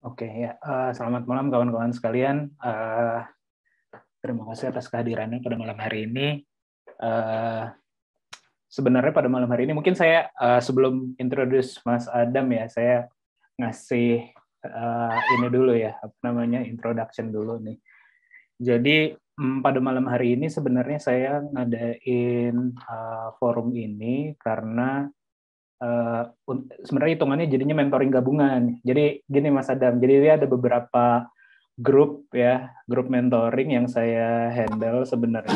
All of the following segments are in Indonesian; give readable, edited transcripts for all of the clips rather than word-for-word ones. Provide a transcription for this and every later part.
Oke ya, selamat malam kawan-kawan sekalian. Terima kasih atas kehadirannya pada malam hari ini. Sebenarnya pada malam hari ini mungkin saya sebelum introduce Mas Adam ya, saya ngasih ini dulu ya, apa namanya, introduction dulu nih. Jadi pada malam hari ini sebenarnya saya ngadain forum ini karena sebenarnya hitungannya jadinya mentoring gabungan. Jadi gini Mas Adam, jadi dia ada beberapa grup ya, grup mentoring yang saya handle sebenarnya.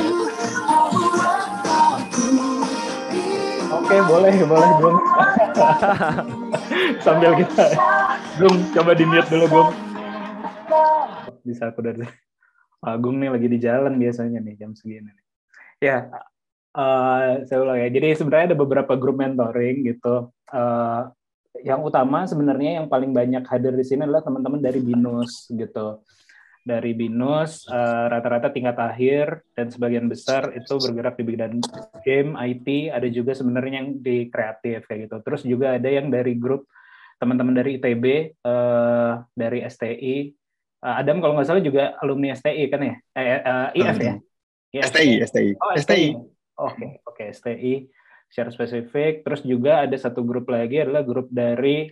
Oke, boleh Gung. Sambil kita, Gung, coba di mute dulu Gung. Bisa aku dari Gung nih lagi di jalan biasanya nih jam segini. Ya, saya ulang ya. Jadi sebenarnya ada beberapa grup mentoring gitu. Yang utama sebenarnya yang paling banyak hadir di sini adalah teman-teman dari BINUS gitu. Dari BINUS rata-rata tingkat akhir dan sebagian besar itu bergerak di bidang game, IT, ada juga sebenarnya yang di kreatif kayak gitu. Terus juga ada yang dari grup teman-teman dari ITB, dari STI. Adam kalau nggak salah juga alumni STI kan ya? IF ya? IF. STI. Oh, STI. Oke, STI secara spesifik. Terus juga ada satu grup lagi adalah grup dari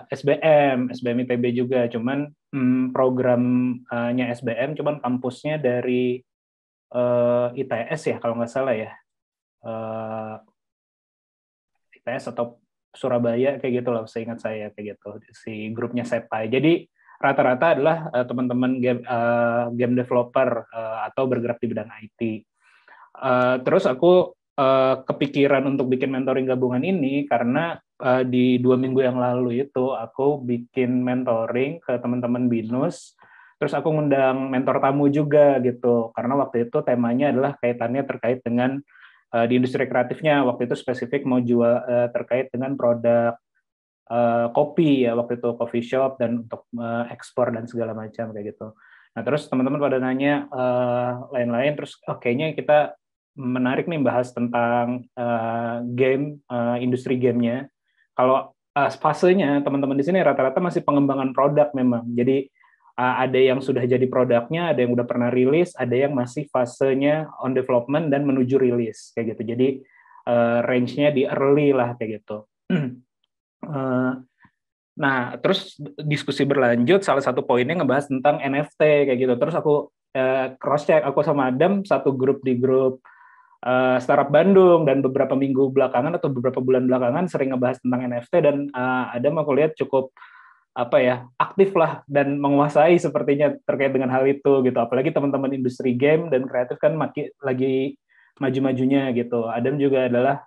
SBM ITB juga, cuman programnya SBM, cuman kampusnya dari ITS ya kalau nggak salah ya, ITS atau Surabaya kayak gitu lah, seingat saya kayak gitu, si grupnya Sepai. Jadi rata-rata adalah teman-teman game developer atau bergerak di bidang IT. Terus aku kepikiran untuk bikin mentoring gabungan ini karena di 2 minggu yang lalu itu aku bikin mentoring ke teman-teman BINUS, terus aku ngundang mentor tamu juga gitu, karena waktu itu temanya adalah kaitannya terkait dengan di industri kreatifnya, waktu itu spesifik mau jual terkait dengan produk kopi ya, waktu itu coffee shop dan untuk ekspor dan segala macam kayak gitu. Nah terus teman-teman pada nanya lain-lain, terus kayaknya kita menarik nih bahas tentang game, industri gamenya. Kalau fasenya teman-teman di sini rata-rata masih pengembangan produk memang. Jadi ada yang sudah jadi produknya, ada yang udah pernah rilis, ada yang masih fasenya on development dan menuju rilis kayak gitu. Jadi range-nya di early lah kayak gitu. Nah, terus diskusi berlanjut, salah satu poinnya ngebahas tentang NFT kayak gitu. Terus aku cross check, aku sama Adam satu grup di grup Startup Bandung, dan beberapa minggu belakangan atau beberapa bulan belakangan sering ngebahas tentang NFT, dan Adam aku lihat cukup apa ya, aktif lah dan menguasai sepertinya terkait dengan hal itu gitu. Apalagi teman-teman industri game dan kreatif kan lagi maju-majunya gitu. Adam juga adalah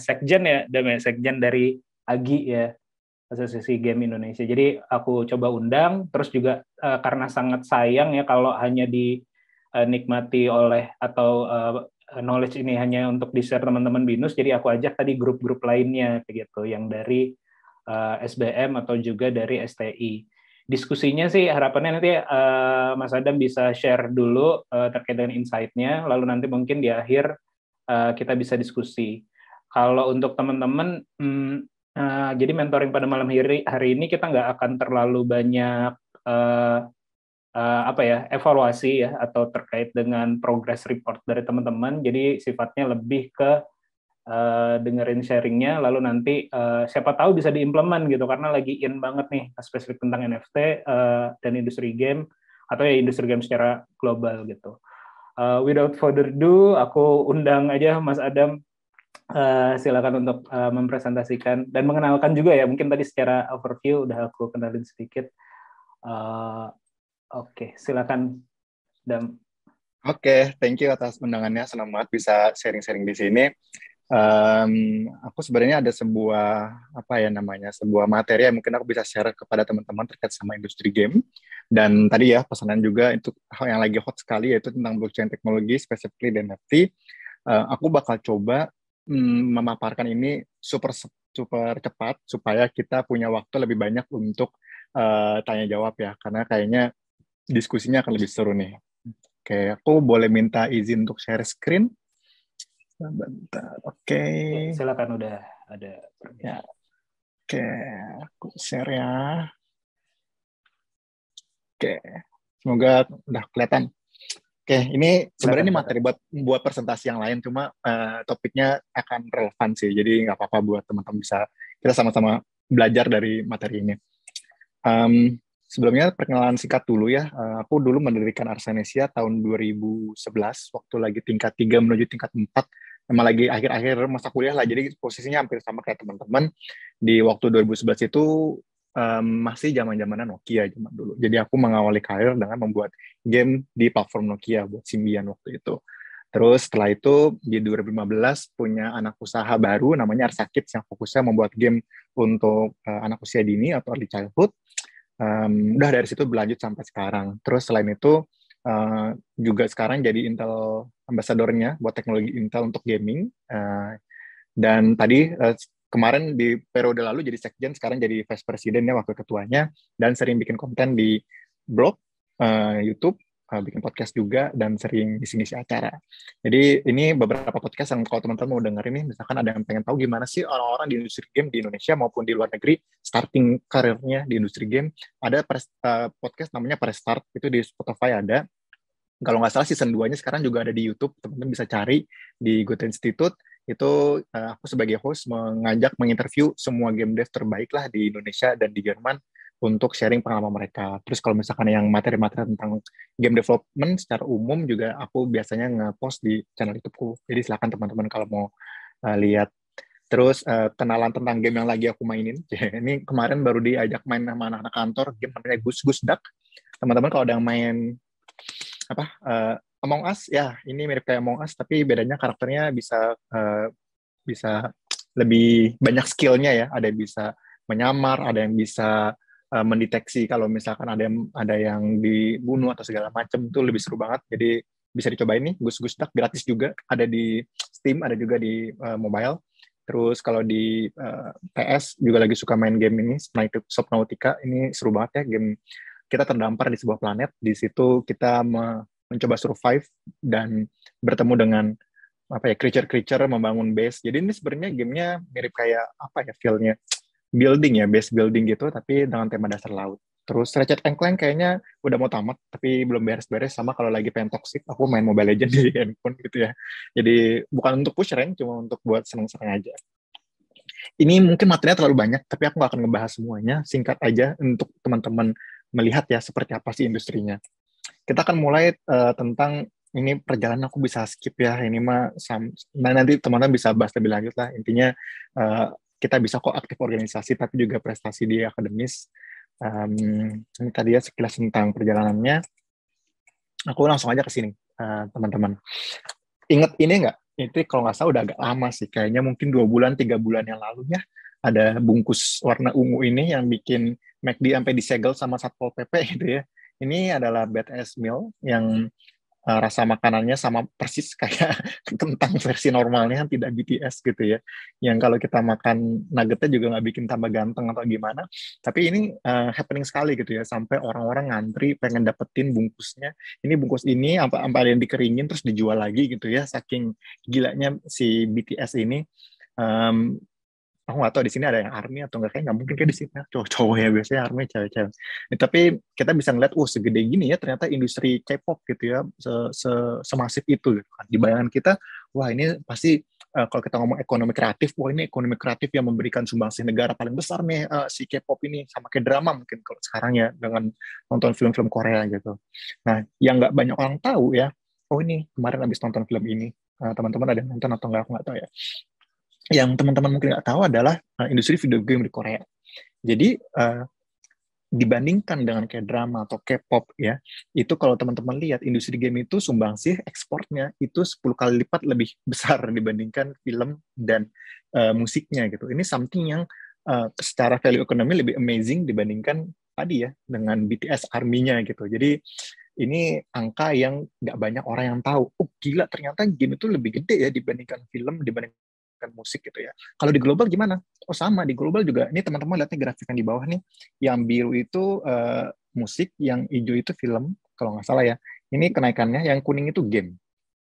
sekjen ya, Adam ya, sekjen dari AGI ya, Asosiasi Game Indonesia. Jadi aku coba undang, terus juga karena sangat sayang ya kalau hanya dinikmati oleh atau knowledge ini hanya untuk di-share teman-teman BINUS, jadi aku ajak tadi grup-grup lainnya gitu, yang dari SBM atau juga dari STI. Diskusinya sih harapannya nanti Mas Adam bisa share dulu terkait dengan insight-nya, lalu nanti mungkin di akhir kita bisa diskusi. Kalau untuk teman-teman, jadi mentoring pada malam hari ini kita nggak akan terlalu banyak apa ya, evaluasi ya atau terkait dengan progress report dari teman-teman. Jadi sifatnya lebih ke dengerin sharingnya, lalu nanti siapa tahu bisa diimplement gitu, karena lagi in banget nih spesifik tentang NFT dan industri game atau ya industri game secara global gitu. Without further ado, aku undang aja Mas Adam. Silakan untuk mempresentasikan dan mengenalkan juga ya, mungkin tadi secara overview udah aku kenalin sedikit. Oke, silakan Adam. Oke, thank you atas undangannya. Senang banget bisa sharing-sharing di sini. Aku sebenarnya ada sebuah materi yang mungkin aku bisa share kepada teman-teman terkait sama industri game. Dan tadi ya pesanan juga itu hal yang lagi hot sekali, yaitu tentang blockchain teknologi, specifically dan NFT. Aku bakal coba memaparkan ini super cepat supaya kita punya waktu lebih banyak untuk tanya jawab ya, karena kayaknya diskusinya akan lebih seru nih. Oke, aku boleh minta izin untuk share screen? Bentar, oke. Silakan, udah ada. Ya, oke, aku share ya. Oke, semoga udah kelihatan. Oke, ini sebenarnya Kelihatan, ini kelihatan. materi buat presentasi yang lain, cuma topiknya akan relevan sih, jadi nggak apa-apa buat teman-teman bisa kita sama-sama belajar dari materi ini. Sebelumnya perkenalan singkat dulu ya. Aku dulu mendirikan Arsenesia tahun 2011 waktu lagi tingkat 3 menuju tingkat 4. Emang lagi akhir-akhir masa kuliah lah, jadi posisinya hampir sama kayak teman-teman. Di waktu 2011 itu masih zaman-zamanan Nokia zaman dulu. Jadi aku mengawali karir dengan membuat game di platform Nokia buat Symbian waktu itu. Terus setelah itu di 2015 punya anak usaha baru namanya Arsakit yang fokusnya membuat game untuk anak usia dini atau early childhood. Udah dari situ berlanjut sampai sekarang. Terus selain itu juga sekarang jadi Intel ambassador-nya buat teknologi Intel untuk gaming. Dan tadi kemarin di periode lalu jadi sekjen, sekarang jadi vice president ya wakil ketuanya, dan sering bikin konten di blog, YouTube, bikin podcast juga, dan sering ngisi-ngisi acara. Jadi ini beberapa podcast yang kalau teman-teman mau denger ini, misalkan ada yang pengen tahu gimana sih orang-orang di industri game di Indonesia maupun di luar negeri starting karirnya di industri game, ada podcast namanya Press Start, itu di Spotify ada. Kalau nggak salah season 2-nya sekarang juga ada di YouTube, teman-teman bisa cari di Goethe Institute. Itu aku sebagai host menginterview semua game dev terbaik lah di Indonesia dan di Jerman untuk sharing pengalaman mereka. Terus kalau misalkan yang materi-materi tentang game development secara umum juga aku biasanya nge-post di channel YouTube-ku. Jadi silakan teman-teman kalau mau lihat. Terus kenalan tentang game yang lagi aku mainin. Ini kemarin baru diajak main sama anak-anak kantor, game namanya Gus Gus Duck. Teman-teman kalau ada yang main apa Among Us ya, ini mirip kayak Among Us tapi bedanya karakternya bisa lebih banyak skillnya ya, ada yang bisa menyamar, ada yang bisa mendeteksi kalau misalkan ada yang dibunuh atau segala macam, itu lebih seru banget. Jadi bisa dicoba ini Gus Gus Duck, gratis juga, ada di Steam, ada juga di mobile. Terus kalau di PS juga lagi suka main game ini Subnautica, ini seru banget ya, game kita terdampar di sebuah planet, di situ kita mencoba survive dan bertemu dengan apa ya, creature-creature, membangun base. Jadi ini sebenarnya gamenya mirip kayak apa ya, feel-nya building ya, base building gitu, tapi dengan tema dasar laut. Terus Ratchet Clank kayaknya udah mau tamat, tapi belum beres-beres. Sama kalau lagi pengen toxic, aku main Mobile Legends di handphone gitu ya. Jadi bukan untuk push rank, cuma untuk buat seneng-seneng aja. Ini mungkin materinya terlalu banyak, tapi aku nggak akan ngebahas semuanya. Singkat aja untuk teman-teman melihat ya seperti apa sih industrinya. Kita akan mulai tentang ini perjalanan, aku bisa skip ya. Ini mah nanti teman-teman bisa bahas lebih lanjut lah. Intinya kita bisa kok aktif organisasi, tapi juga prestasi di akademis. Ini tadi ya sekilas tentang perjalanannya. Aku langsung aja ke sini, teman-teman. Ingat ini nggak? Itu kalau nggak salah udah agak lama sih, kayaknya mungkin 2 bulan, 3 bulan yang lalu ya, ada bungkus warna ungu ini yang bikin McD sampai disegel sama Satpol PP gitu ya. Ini adalah Badass Meal yang rasa makanannya sama persis kayak kentang versi normalnya yang tidak BTS gitu ya. Yang kalau kita makan nuggetnya juga nggak bikin tambah ganteng atau gimana. Tapi ini happening sekali gitu ya, sampai orang-orang ngantri pengen dapetin bungkusnya. Ini bungkus ini sampai ada yang dikeringin terus dijual lagi gitu ya. Saking gilanya si BTS ini. Um, aku nggak tahu di sini ada yang army atau enggak, kayak nggak mungkin kayak di sini cowok-cowok ya, biasanya army cewek-cewek. Tapi kita bisa ngeliat, segede gini ya ternyata industri K-pop gitu ya, semasif itu gitu kan. Di bayangan kita, wah ini pasti kalau kita ngomong ekonomi kreatif, wah ini ekonomi kreatif yang memberikan sumbangsi negara paling besar nih, si K-pop ini, sama kayak drama mungkin kalau sekarang ya dengan nonton film-film Korea gitu. Nah, yang nggak banyak orang tahu ya, ini kemarin habis nonton film ini, teman-teman ada yang nonton atau nggak, aku nggak tahu ya. Yang teman-teman mungkin nggak tahu adalah industri video game di Korea. Jadi dibandingkan dengan kayak drama atau K-pop ya, itu kalau teman-teman lihat industri game itu sumbangsih ekspornya itu 10 kali lipat lebih besar dibandingkan film dan musiknya gitu. Ini something yang secara value ekonomi lebih amazing dibandingkan tadi ya dengan BTS ARMY-nya gitu. Jadi ini angka yang nggak banyak orang yang tahu. Oh gila, ternyata game itu lebih gede ya dibandingkan film, dibandingkan musik gitu ya. Kalau di global gimana? Oh sama, di global juga. Ini teman-teman lihat nih grafikan di bawah nih. Yang biru itu musik, yang hijau itu film, kalau nggak salah ya. Ini kenaikannya, yang kuning itu game.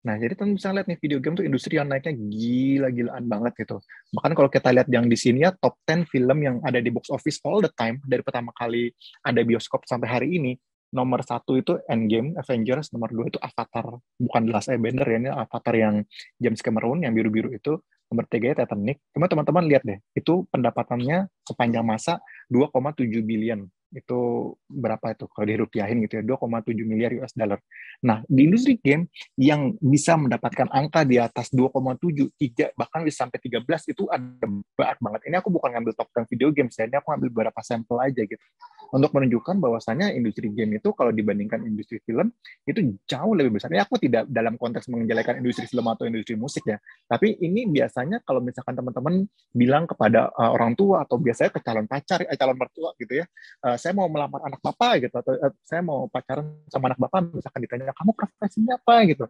Nah, jadi teman bisa lihat nih, video game tuh industri yang naiknya gila-gilaan banget gitu. Bahkan kalau kita lihat yang di sini ya, top 10 film yang ada di box office all the time, dari pertama kali ada bioskop sampai hari ini, Nomor satu itu Endgame, Avengers. Nomor dua itu Avatar, bukan The Last Airbender ya, ini Avatar yang James Cameron, yang biru-biru itu. Nomor tiga ya Titanic. Cuma teman-teman lihat deh, itu pendapatannya sepanjang masa 2,7 billion. Itu berapa itu kalau dirupiahin gitu ya, 2,7 miliar US dollar. Nah, di industri game yang bisa mendapatkan angka di atas 2,7, 3, bahkan bisa sampai 13 itu ada banyak banget. Ini aku bukan ngambil top 10 video games ya, ini aku ngambil beberapa sampel aja gitu untuk menunjukkan bahwasannya industri game itu kalau dibandingkan industri film itu jauh lebih besar. Ya aku tidak dalam konteks menjelekan industri film atau industri musik ya, tapi ini biasanya kalau misalkan teman-teman bilang kepada orang tua atau biasanya ke calon pacar, calon mertua gitu ya, saya mau melamar anak bapak gitu atau saya mau pacaran sama anak bapak, misalkan ditanya kamu profesinya apa gitu,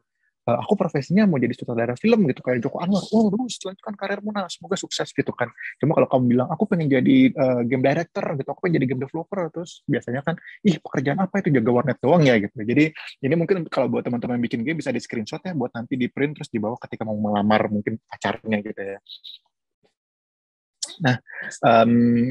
aku profesinya mau jadi sutradara film gitu kayak Joko Anwar. Oh, bagus, lanjutkan karirmu, nah semoga sukses gitu kan. Cuma kalau kamu bilang aku pengen jadi game director gitu, aku pengen jadi game developer, terus biasanya kan, ih pekerjaan apa itu, jaga warnet doang ya gitu. Jadi ini mungkin kalau buat teman-teman bikin game bisa di screenshot ya, buat nanti di print terus dibawa ketika mau melamar mungkin pacarnya gitu ya. Nah,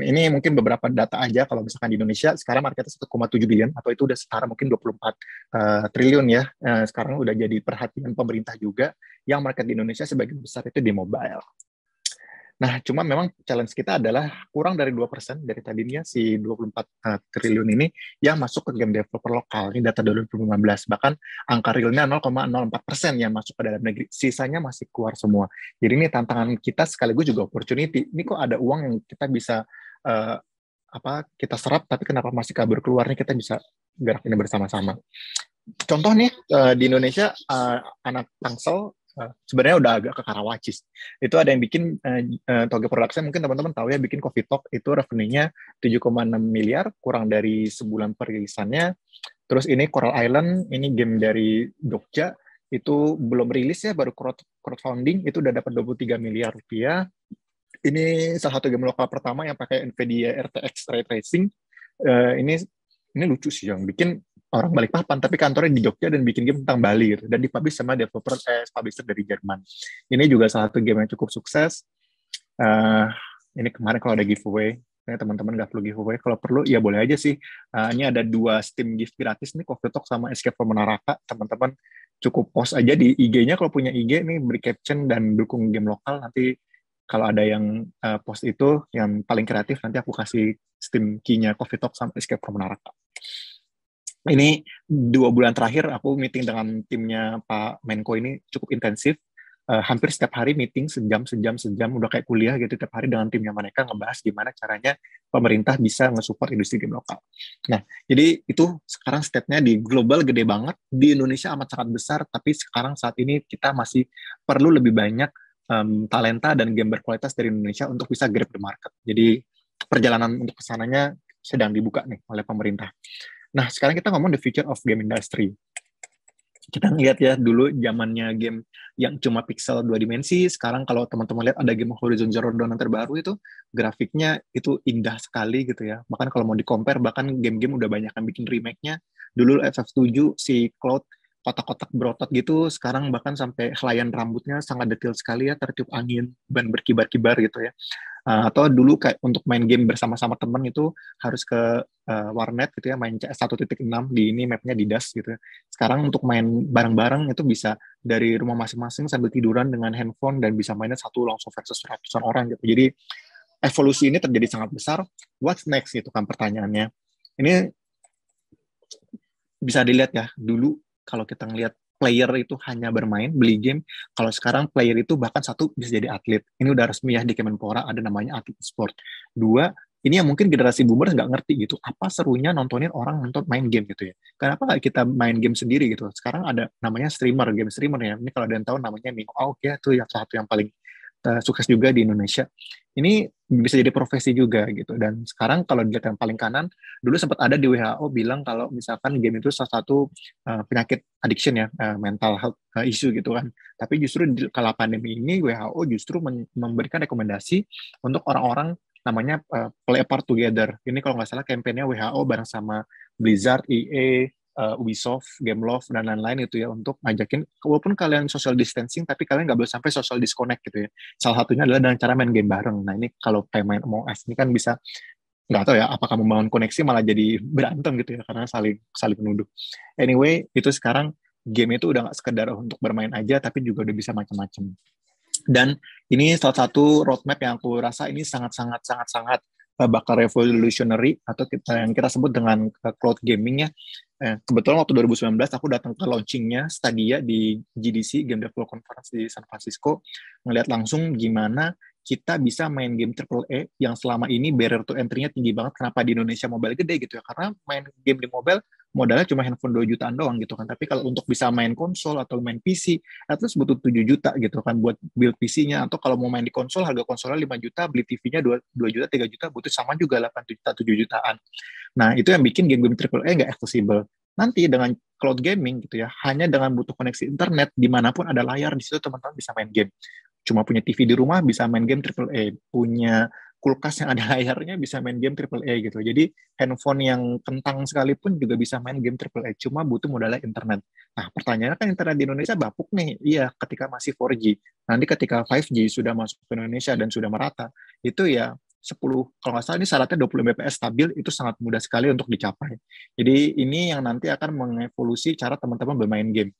ini mungkin beberapa data aja. Kalau misalkan di Indonesia sekarang marketnya 1,7 billion atau itu udah setara mungkin 24 triliun ya. Sekarang udah jadi perhatian pemerintah juga, yang market di Indonesia sebagian besar itu di mobile. Nah, cuma memang challenge kita adalah kurang dari 2% dari tadinya si 24 triliun ini yang masuk ke game developer lokal. Ini data 2015. Bahkan angka realnya 0,04% yang masuk ke dalam negeri. Sisanya masih keluar semua. Jadi ini tantangan kita sekaligus juga opportunity. Ini kok ada uang yang kita bisa uh, kita serap, tapi kenapa masih kabur keluarnya, kita bisa gerak ini bersama-sama. Contoh nih di Indonesia anak Tangsel sebenarnya udah agak ke Karawacis. Itu ada yang bikin Toge Production, mungkin teman-teman tahu ya, bikin Coffee Talk itu revenue-nya 7,6 miliar, kurang dari sebulan perilisannya. Terus ini Coral Island, ini game dari Jogja, itu belum rilis ya, baru crowdfunding, itu udah dapat 23 miliar rupiah. Ini salah satu game lokal pertama yang pakai NVIDIA RTX Ray Tracing. Ini lucu sih, yang bikin orang Balikpapan tapi kantornya di Jogja dan bikin game tentang Bali gitu, dan dipublish sama developer publisher dari Jerman. Ini juga salah satu game yang cukup sukses. Ini kemarin kalau ada giveaway, teman-teman nggak perlu giveaway, kalau perlu ya boleh aja sih. Ini ada 2 Steam gift gratis nih, Coffee Talk sama Escape from Menaraka. Teman-teman cukup post aja di IG-nya kalau punya IG nih, beri caption dan dukung game lokal. Nanti kalau ada yang post itu yang paling kreatif, nanti aku kasih Steam key-nya Coffee Talk sama Escape from Menaraka. Ini 2 bulan terakhir aku meeting dengan timnya Pak Menko ini cukup intensif. Hampir setiap hari meeting sejam, udah kayak kuliah gitu tiap hari dengan timnya mereka, ngebahas gimana caranya pemerintah bisa nge-support industri game lokal. Nah, jadi itu sekarang step-nya di global gede banget, di Indonesia amat sangat besar, tapi sekarang saat ini kita masih perlu lebih banyak talenta dan game berkualitas dari Indonesia untuk bisa grab the market. Jadi perjalanan untuk kesananya sedang dibuka nih oleh pemerintah. Nah, sekarang kita ngomong the future of game industry. Kita ngeliat ya, dulu zamannya game yang cuma pixel 2 dimensi, sekarang kalau teman-teman lihat ada game Horizon Zero Dawn yang terbaru itu, grafiknya itu indah sekali gitu ya. Bahkan kalau mau di-compare, bahkan game-game udah banyak yang bikin remake-nya. Dulu FF7, si Cloud, kotak-kotak berotot gitu, sekarang bahkan sampai helaian rambutnya sangat detail sekali ya, tertiup angin, dan berkibar-kibar gitu ya. Atau dulu kayak untuk main game bersama-sama temen itu harus ke warnet gitu ya, main CS 1.6 di ini mapnya di DAS gitu. Sekarang untuk main bareng-bareng itu bisa dari rumah masing-masing sambil tiduran dengan handphone dan bisa mainnya satu langsung versus ratusan orang gitu. Jadi evolusi ini terjadi sangat besar. What's next gitu kan pertanyaannya. Ini bisa dilihat ya, dulu kalau kita ngelihat player itu hanya bermain, beli game. Kalau sekarang player itu bahkan satu bisa jadi atlet. Ini udah resmi ya di Kemenpora, ada namanya atlet sport. 2, ini yang mungkin generasi boomers nggak ngerti gitu. Apa serunya nontonin orang nonton main game gitu ya. Kenapa nggak kita main game sendiri gitu. Sekarang ada namanya streamer, game streamer ya. Ini kalau ada yang tahu namanya Ming Auk ya, itu yang satu yang paling sukses juga di Indonesia. Ini bisa jadi profesi juga gitu. Dan sekarang kalau dilihat yang paling kanan, dulu sempat ada di WHO bilang kalau misalkan game itu salah satu penyakit addiction ya, mental health issue gitu kan. Tapi justru di kala pandemi ini WHO justru memberikan rekomendasi untuk orang-orang namanya play a part together. Ini kalau nggak salah kampanye WHO bareng sama Blizzard, EA, Ubisoft, Gameloft, dan lain-lain itu ya, untuk ngajakin, walaupun kalian social distancing, tapi kalian nggak boleh sampai social disconnect gitu ya. Salah satunya adalah dengan cara main game bareng. Nah ini kalau kayak main Among Us ini kan bisa nggak tahu ya apakah membangun koneksi malah jadi berantem gitu ya karena saling saling menuduh. Anyway, itu sekarang game itu udah nggak sekedar untuk bermain aja tapi juga udah bisa macam-macam. Dan ini salah satu roadmap yang aku rasa ini sangat bakal revolutionary atau yang kita sebut dengan cloud gaming ya. Kebetulan waktu 2019 aku datang ke launchingnya Stadia di GDC, Game Developer Conference di San Francisco, ngeliat langsung gimana kita bisa main game AAA yang selama ini barrier to entry-nya tinggi banget. Kenapa di Indonesia mobile gede gitu ya? Karena main game di mobile modalnya cuma handphone 2 jutaan doang gitu kan. Tapi kalau untuk bisa main konsol atau main PC, at least butuh 7 juta gitu kan buat build PC-nya. Atau kalau mau main di konsol, harga konsolnya 5 juta, beli TV-nya 2 juta, 3 juta, butuh sama juga 8 juta, 7 jutaan. Nah, itu yang bikin game-game AAA nggak accessible. Nanti dengan cloud gaming gitu ya, hanya dengan butuh koneksi internet, dimanapun ada layar, di situ teman-teman bisa main game. Cuma punya TV di rumah, bisa main game AAA. Punya kulkas yang ada layarnya, bisa main game AAA gitu. Jadi handphone yang kentang sekalipun juga bisa main game AAA. Cuma butuh modalnya internet. Nah, pertanyaannya kan internet di Indonesia bapuk nih. Iya, ketika masih 4G. Nanti ketika 5G sudah masuk ke Indonesia dan sudah merata, itu ya 10, kalau nggak salah ini syaratnya 20 Mbps stabil, itu sangat mudah sekali untuk dicapai. Jadi ini yang nanti akan mengevolusi cara teman-teman bermain game.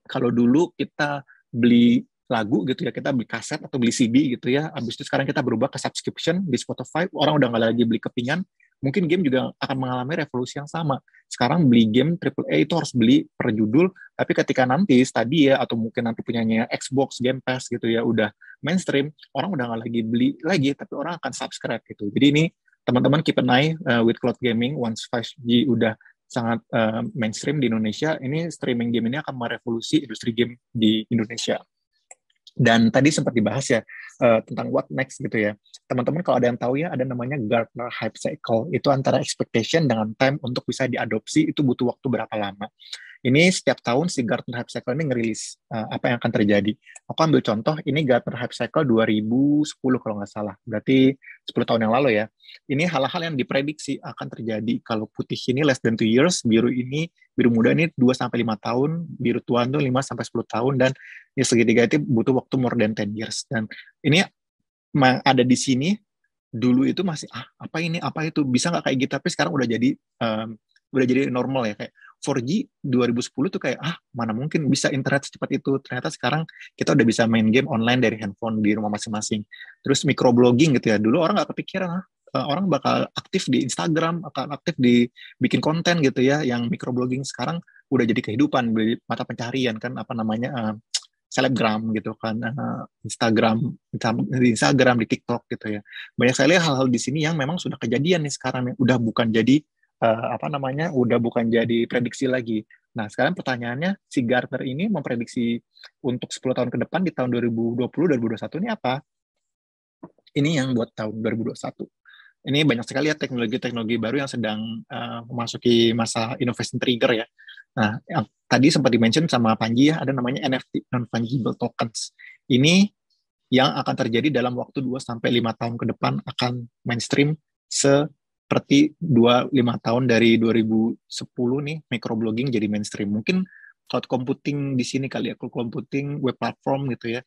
Kalau dulu kita beli lagu gitu ya, kita beli kaset atau beli CD gitu ya, habis itu sekarang kita berubah ke subscription di Spotify, orang udah nggak lagi beli kepingan, mungkin game juga akan mengalami revolusi yang sama. Sekarang beli game AAA itu harus beli per judul, tapi ketika nanti Stadia atau mungkin nanti punyanya Xbox Game Pass gitu ya, udah mainstream, orang udah nggak lagi beli lagi, tapi orang akan subscribe gitu. Jadi ini teman-teman keep an eye with cloud gaming, once 5G udah sangat mainstream di Indonesia, ini streaming game ini akan merevolusi industri game di Indonesia. Dan tadi sempat dibahas ya tentang what next gitu ya. Teman-teman kalau ada yang tahu ya, ada namanya Gartner Hype Cycle. Itu antara expectation dengan time untuk bisa diadopsi itu butuh waktu berapa lama. Ini setiap tahun si Gartner Hype Cycle ini ngerilis apa yang akan terjadi. Aku ambil contoh, ini Gartner Hype Cycle 2010 kalau nggak salah. Berarti 10 tahun yang lalu ya. Ini hal-hal yang diprediksi akan terjadi. Kalau putih ini less than 2 years, biru muda ini 2-5 tahun, biru tua itu 5-10 tahun, dan ini segitiga itu butuh waktu more than 10 years. Dan ini ada di sini, dulu itu masih, apa ini, apa itu, bisa nggak kayak gitu, tapi sekarang udah jadi normal ya, kayak 4G 2010 tuh kayak, mana mungkin bisa internet secepat itu. Ternyata sekarang kita udah bisa main game online dari handphone di rumah masing-masing. Terus microblogging gitu ya, dulu orang nggak kepikiran, orang bakal aktif di Instagram, akan aktif di bikin konten gitu ya, yang microblogging sekarang udah jadi kehidupan, mata pencarian kan, apa namanya, selebgram gitu kan, Instagram, di TikTok gitu ya. Banyak sekali hal-hal di sini yang memang sudah kejadian nih sekarang, udah bukan jadi udah bukan jadi prediksi lagi. Nah, sekarang pertanyaannya, si Gartner ini memprediksi untuk 10 tahun ke depan di tahun 2020, 2021 ini apa? Ini yang buat tahun 2021. Ini banyak sekali ya teknologi-teknologi baru yang sedang memasuki masa innovation trigger ya. Nah, yang tadi sempat di-mention sama Panji ya, ada namanya NFT, non-fungible tokens. Ini yang akan terjadi dalam waktu 2-5 tahun ke depan akan mainstream seperti 2-5 tahun dari 2010 nih, microblogging jadi mainstream. Mungkin cloud computing di sini kali ya, cloud computing, web platform gitu ya.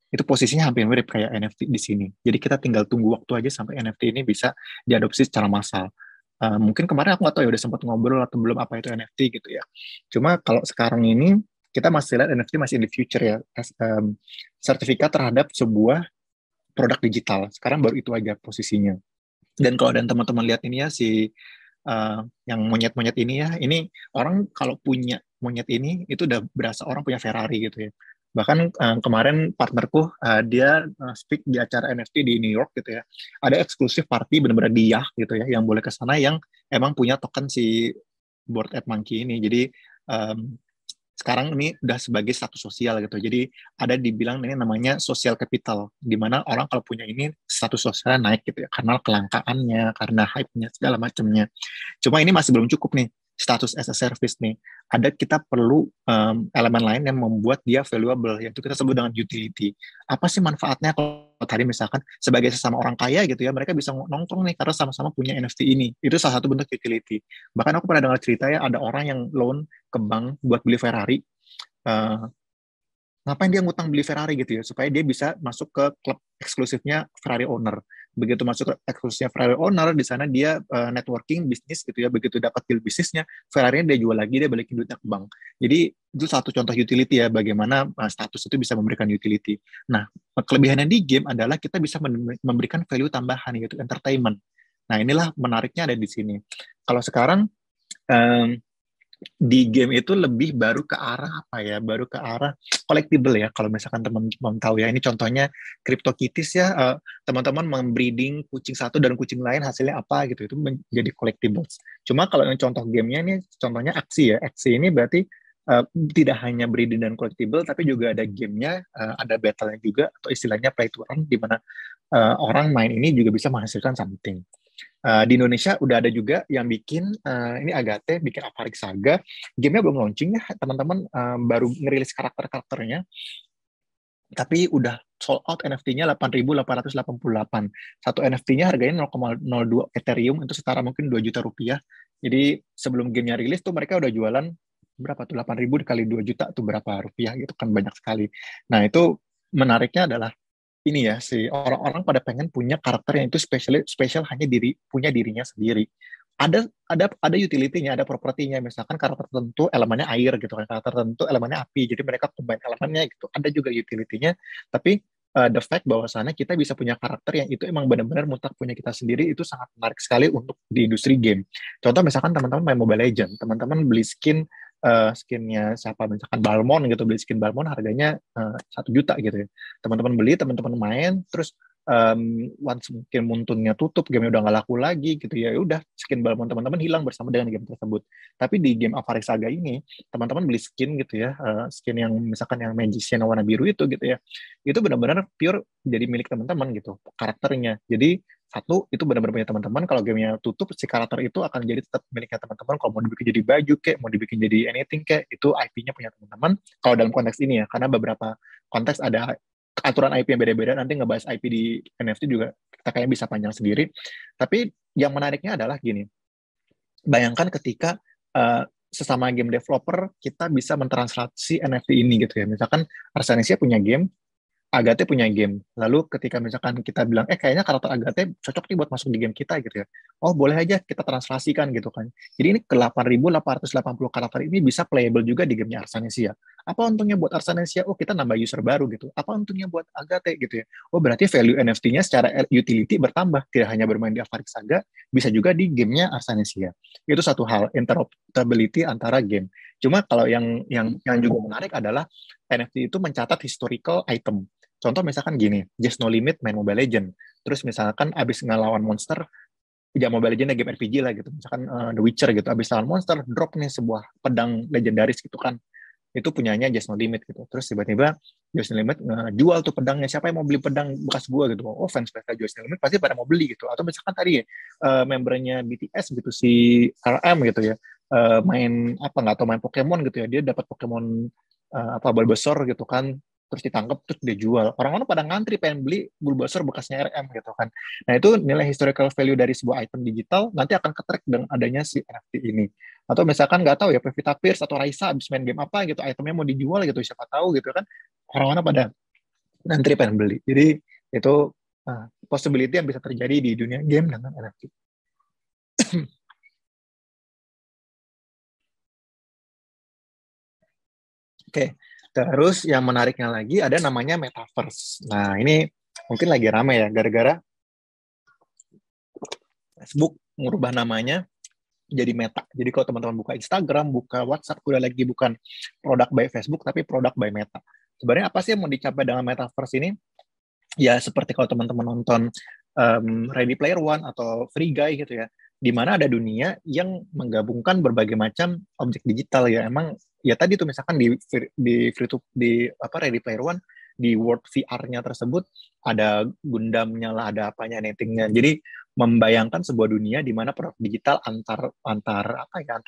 Itu posisinya hampir mirip kayak NFT di sini. Jadi kita tinggal tunggu waktu aja sampai NFT ini bisa diadopsi secara massal. Mungkin kemarin aku nggak tahu ya udah sempat ngobrol atau belum apa itu NFT gitu ya. Cuma kalau sekarang ini kita masih lihat NFT masih in the future ya, sertifikat terhadap sebuah produk digital. Sekarang baru itu aja posisinya. Dan kalau ada teman-teman lihat ini ya, yang monyet-monyet ini ya, ini orang kalau punya monyet ini itu udah berasa orang punya Ferrari gitu ya. Bahkan kemarin partnerku dia speak di acara NFT di New York gitu ya. Ada eksklusif party benar-benar dia gitu ya, yang boleh ke sana yang emang punya token si Bored Ape Monkey ini. Jadi sekarang ini udah sebagai status sosial gitu. Jadi ada dibilang ini namanya social capital, di mana orang kalau punya ini status sosialnya naik gitu ya, karena kelangkaannya, karena hype-nya, segala macamnya. Cuma ini masih belum cukup nih, status as a service nih. Kita perlu elemen lain yang membuat dia valuable, yaitu kita sebut dengan utility. Apa sih manfaatnya kalau tadi misalkan sebagai sesama orang kaya gitu ya, mereka bisa nongkrong nih karena sama-sama punya NFT ini. Itu salah satu bentuk utility. Bahkan aku pernah dengar cerita ya, ada orang yang loan ke bank buat beli Ferrari. Ngapain dia ngutang beli Ferrari gitu ya, supaya dia bisa masuk ke klub eksklusifnya Ferrari owner. Begitu masuk eksklusifnya Ferrari owner, di sana dia networking bisnis gitu ya. Begitu dapat deal bisnisnya, Ferrari-nya dia jual lagi, dia balikin duitnya ke bank. Jadi itu satu contoh utility ya, bagaimana status itu bisa memberikan utility. Nah, kelebihannya di game adalah kita bisa memberikan value tambahan, yaitu entertainment. Nah, inilah menariknya ada di sini. Kalau sekarang um, di game itu lebih baru ke arah apa ya? Baru ke arah collectible ya. Kalau misalkan teman-teman tahu ya, ini contohnya CryptoKitties ya. Teman-teman membreeding kucing satu dan kucing lain hasilnya apa gitu. Itu menjadi collectibles. Cuma kalau yang contoh gamenya ini contohnya aksi ya. Aksi ini berarti tidak hanya breeding dan collectible, tapi juga ada gamenya, ada battle-nya juga, atau istilahnya play to earn, di mana orang main ini juga bisa menghasilkan something. Di Indonesia udah ada juga yang bikin ini Agate bikin Apharik Saga. Gamenya belum launching ya, teman-teman, baru ngerilis karakter-karakternya, tapi udah sold out NFT-nya 8.888. Satu NFT-nya harganya 0,02 Ethereum, itu setara mungkin 2 juta rupiah. Jadi sebelum gamenya rilis tuh mereka udah jualan berapa tuh, 8.000 dikali 2 juta tuh berapa rupiah gitu kan, banyak sekali. Nah itu menariknya adalah ini ya, si orang-orang pada pengen punya karakter yang itu spesial hanya punya dirinya sendiri. Ada utility-nya, ada propertinya, misalkan karakter tertentu elemennya air gitu kan, karakter tertentu elemennya api, jadi mereka combine elemennya gitu. Ada juga utility-nya, tapi the fact bahwasannya kita bisa punya karakter yang itu emang benar-benar mutlak punya kita sendiri, itu sangat menarik sekali untuk di industri game. Contoh misalkan teman-teman main Mobile Legends, teman-teman beli skinnya siapa, misalkan Balmon gitu, beli skin Balmon harganya 1 juta gitu ya. Teman-teman beli, teman-teman main, terus once mungkin Muntunnya tutup, game udah nggak laku lagi gitu ya, udah skin Balmon teman-teman hilang bersama dengan game tersebut. Tapi di game Apharik Saga ini, teman-teman beli skin gitu ya, skin yang misalkan yang Magician warna biru itu gitu ya, itu benar-benar pure jadi milik teman-teman gitu, karakternya. Jadi satu, itu benar-benar punya teman-teman. Kalau gamenya tutup, si karakter itu akan jadi tetap miliknya teman-teman. Kalau mau dibikin jadi baju kayak, mau dibikin jadi anything kayak, itu IP-nya punya teman-teman. Kalau dalam konteks ini ya, karena beberapa konteks ada aturan IP yang beda-beda. Nanti ngebahas IP di NFT juga kita kayaknya bisa panjang sendiri. Tapi yang menariknya adalah gini, bayangkan ketika sesama game developer kita bisa mentranslasi NFT ini gitu ya. Misalkan Arsanesia punya game, Agate punya game. Lalu ketika misalkan kita bilang, kayaknya karakter Agate cocok nih buat masuk di game kita gitu ya. Oh, boleh aja kita translasikan gitu kan. Jadi ini ke 8.880 karakter ini bisa playable juga di gamenya Arsanesia. Apa untungnya buat Arsanesia? Oh, kita nambah user baru gitu. Apa untungnya buat Agate gitu ya? Oh, berarti value NFT-nya secara utility bertambah. Tidak hanya bermain di Apharik Saga, bisa juga di gamenya Arsanesia. Itu satu hal, interoperability antara game. Cuma kalau yang juga menarik adalah NFT itu mencatat historical item. Contoh misalkan gini, Just No Limit main Mobile Legend, terus misalkan abis ngelawan monster, ya Mobile Legend game RPG lah gitu, misalkan The Witcher gitu, abis lawan monster, drop nih sebuah pedang legendaris gitu kan, itu punyanya Just No Limit gitu, terus tiba-tiba Just No Limit jual tuh pedangnya, siapa yang mau beli pedang bekas gua gitu, oh fans Just No Limit pasti pada mau beli gitu, atau misalkan tadi ya, membernya BTS gitu, si RM gitu ya, main apa nggak atau main Pokemon gitu ya, dia dapat Pokemon apa Bulbasaur gitu kan, terus ditangkap terus dia jual, orang-orang pada ngantri pengen beli Bulbasaur bekasnya RM gitu kan. Nah itu nilai historical value dari sebuah item digital nanti akan ketrack dengan adanya si NFT ini. Atau misalkan nggak tahu ya Pevita Pierce atau Raisa abis main game apa gitu, itemnya mau dijual gitu, siapa tahu gitu kan, orang-orang pada ngantri pengen beli. Jadi itu possibility yang bisa terjadi di dunia game dengan NFT. Oke, terus yang menariknya lagi ada namanya metaverse. Nah, ini mungkin lagi rame ya, gara-gara Facebook merubah namanya jadi Meta. Jadi kalau teman-teman buka Instagram, buka WhatsApp, udah lagi bukan produk by Facebook, tapi produk by Meta. Sebenarnya apa sih yang mau dicapai dengan metaverse ini? Ya seperti kalau teman-teman nonton Ready Player One atau Free Guy gitu ya, di mana ada dunia yang menggabungkan berbagai macam objek digital ya. Emang ya tadi tuh misalkan di apa Ready Player One, di world VR-nya tersebut ada Gundamnya lah, ada apanya, anything-nya. Jadi membayangkan sebuah dunia di mana produk digital antar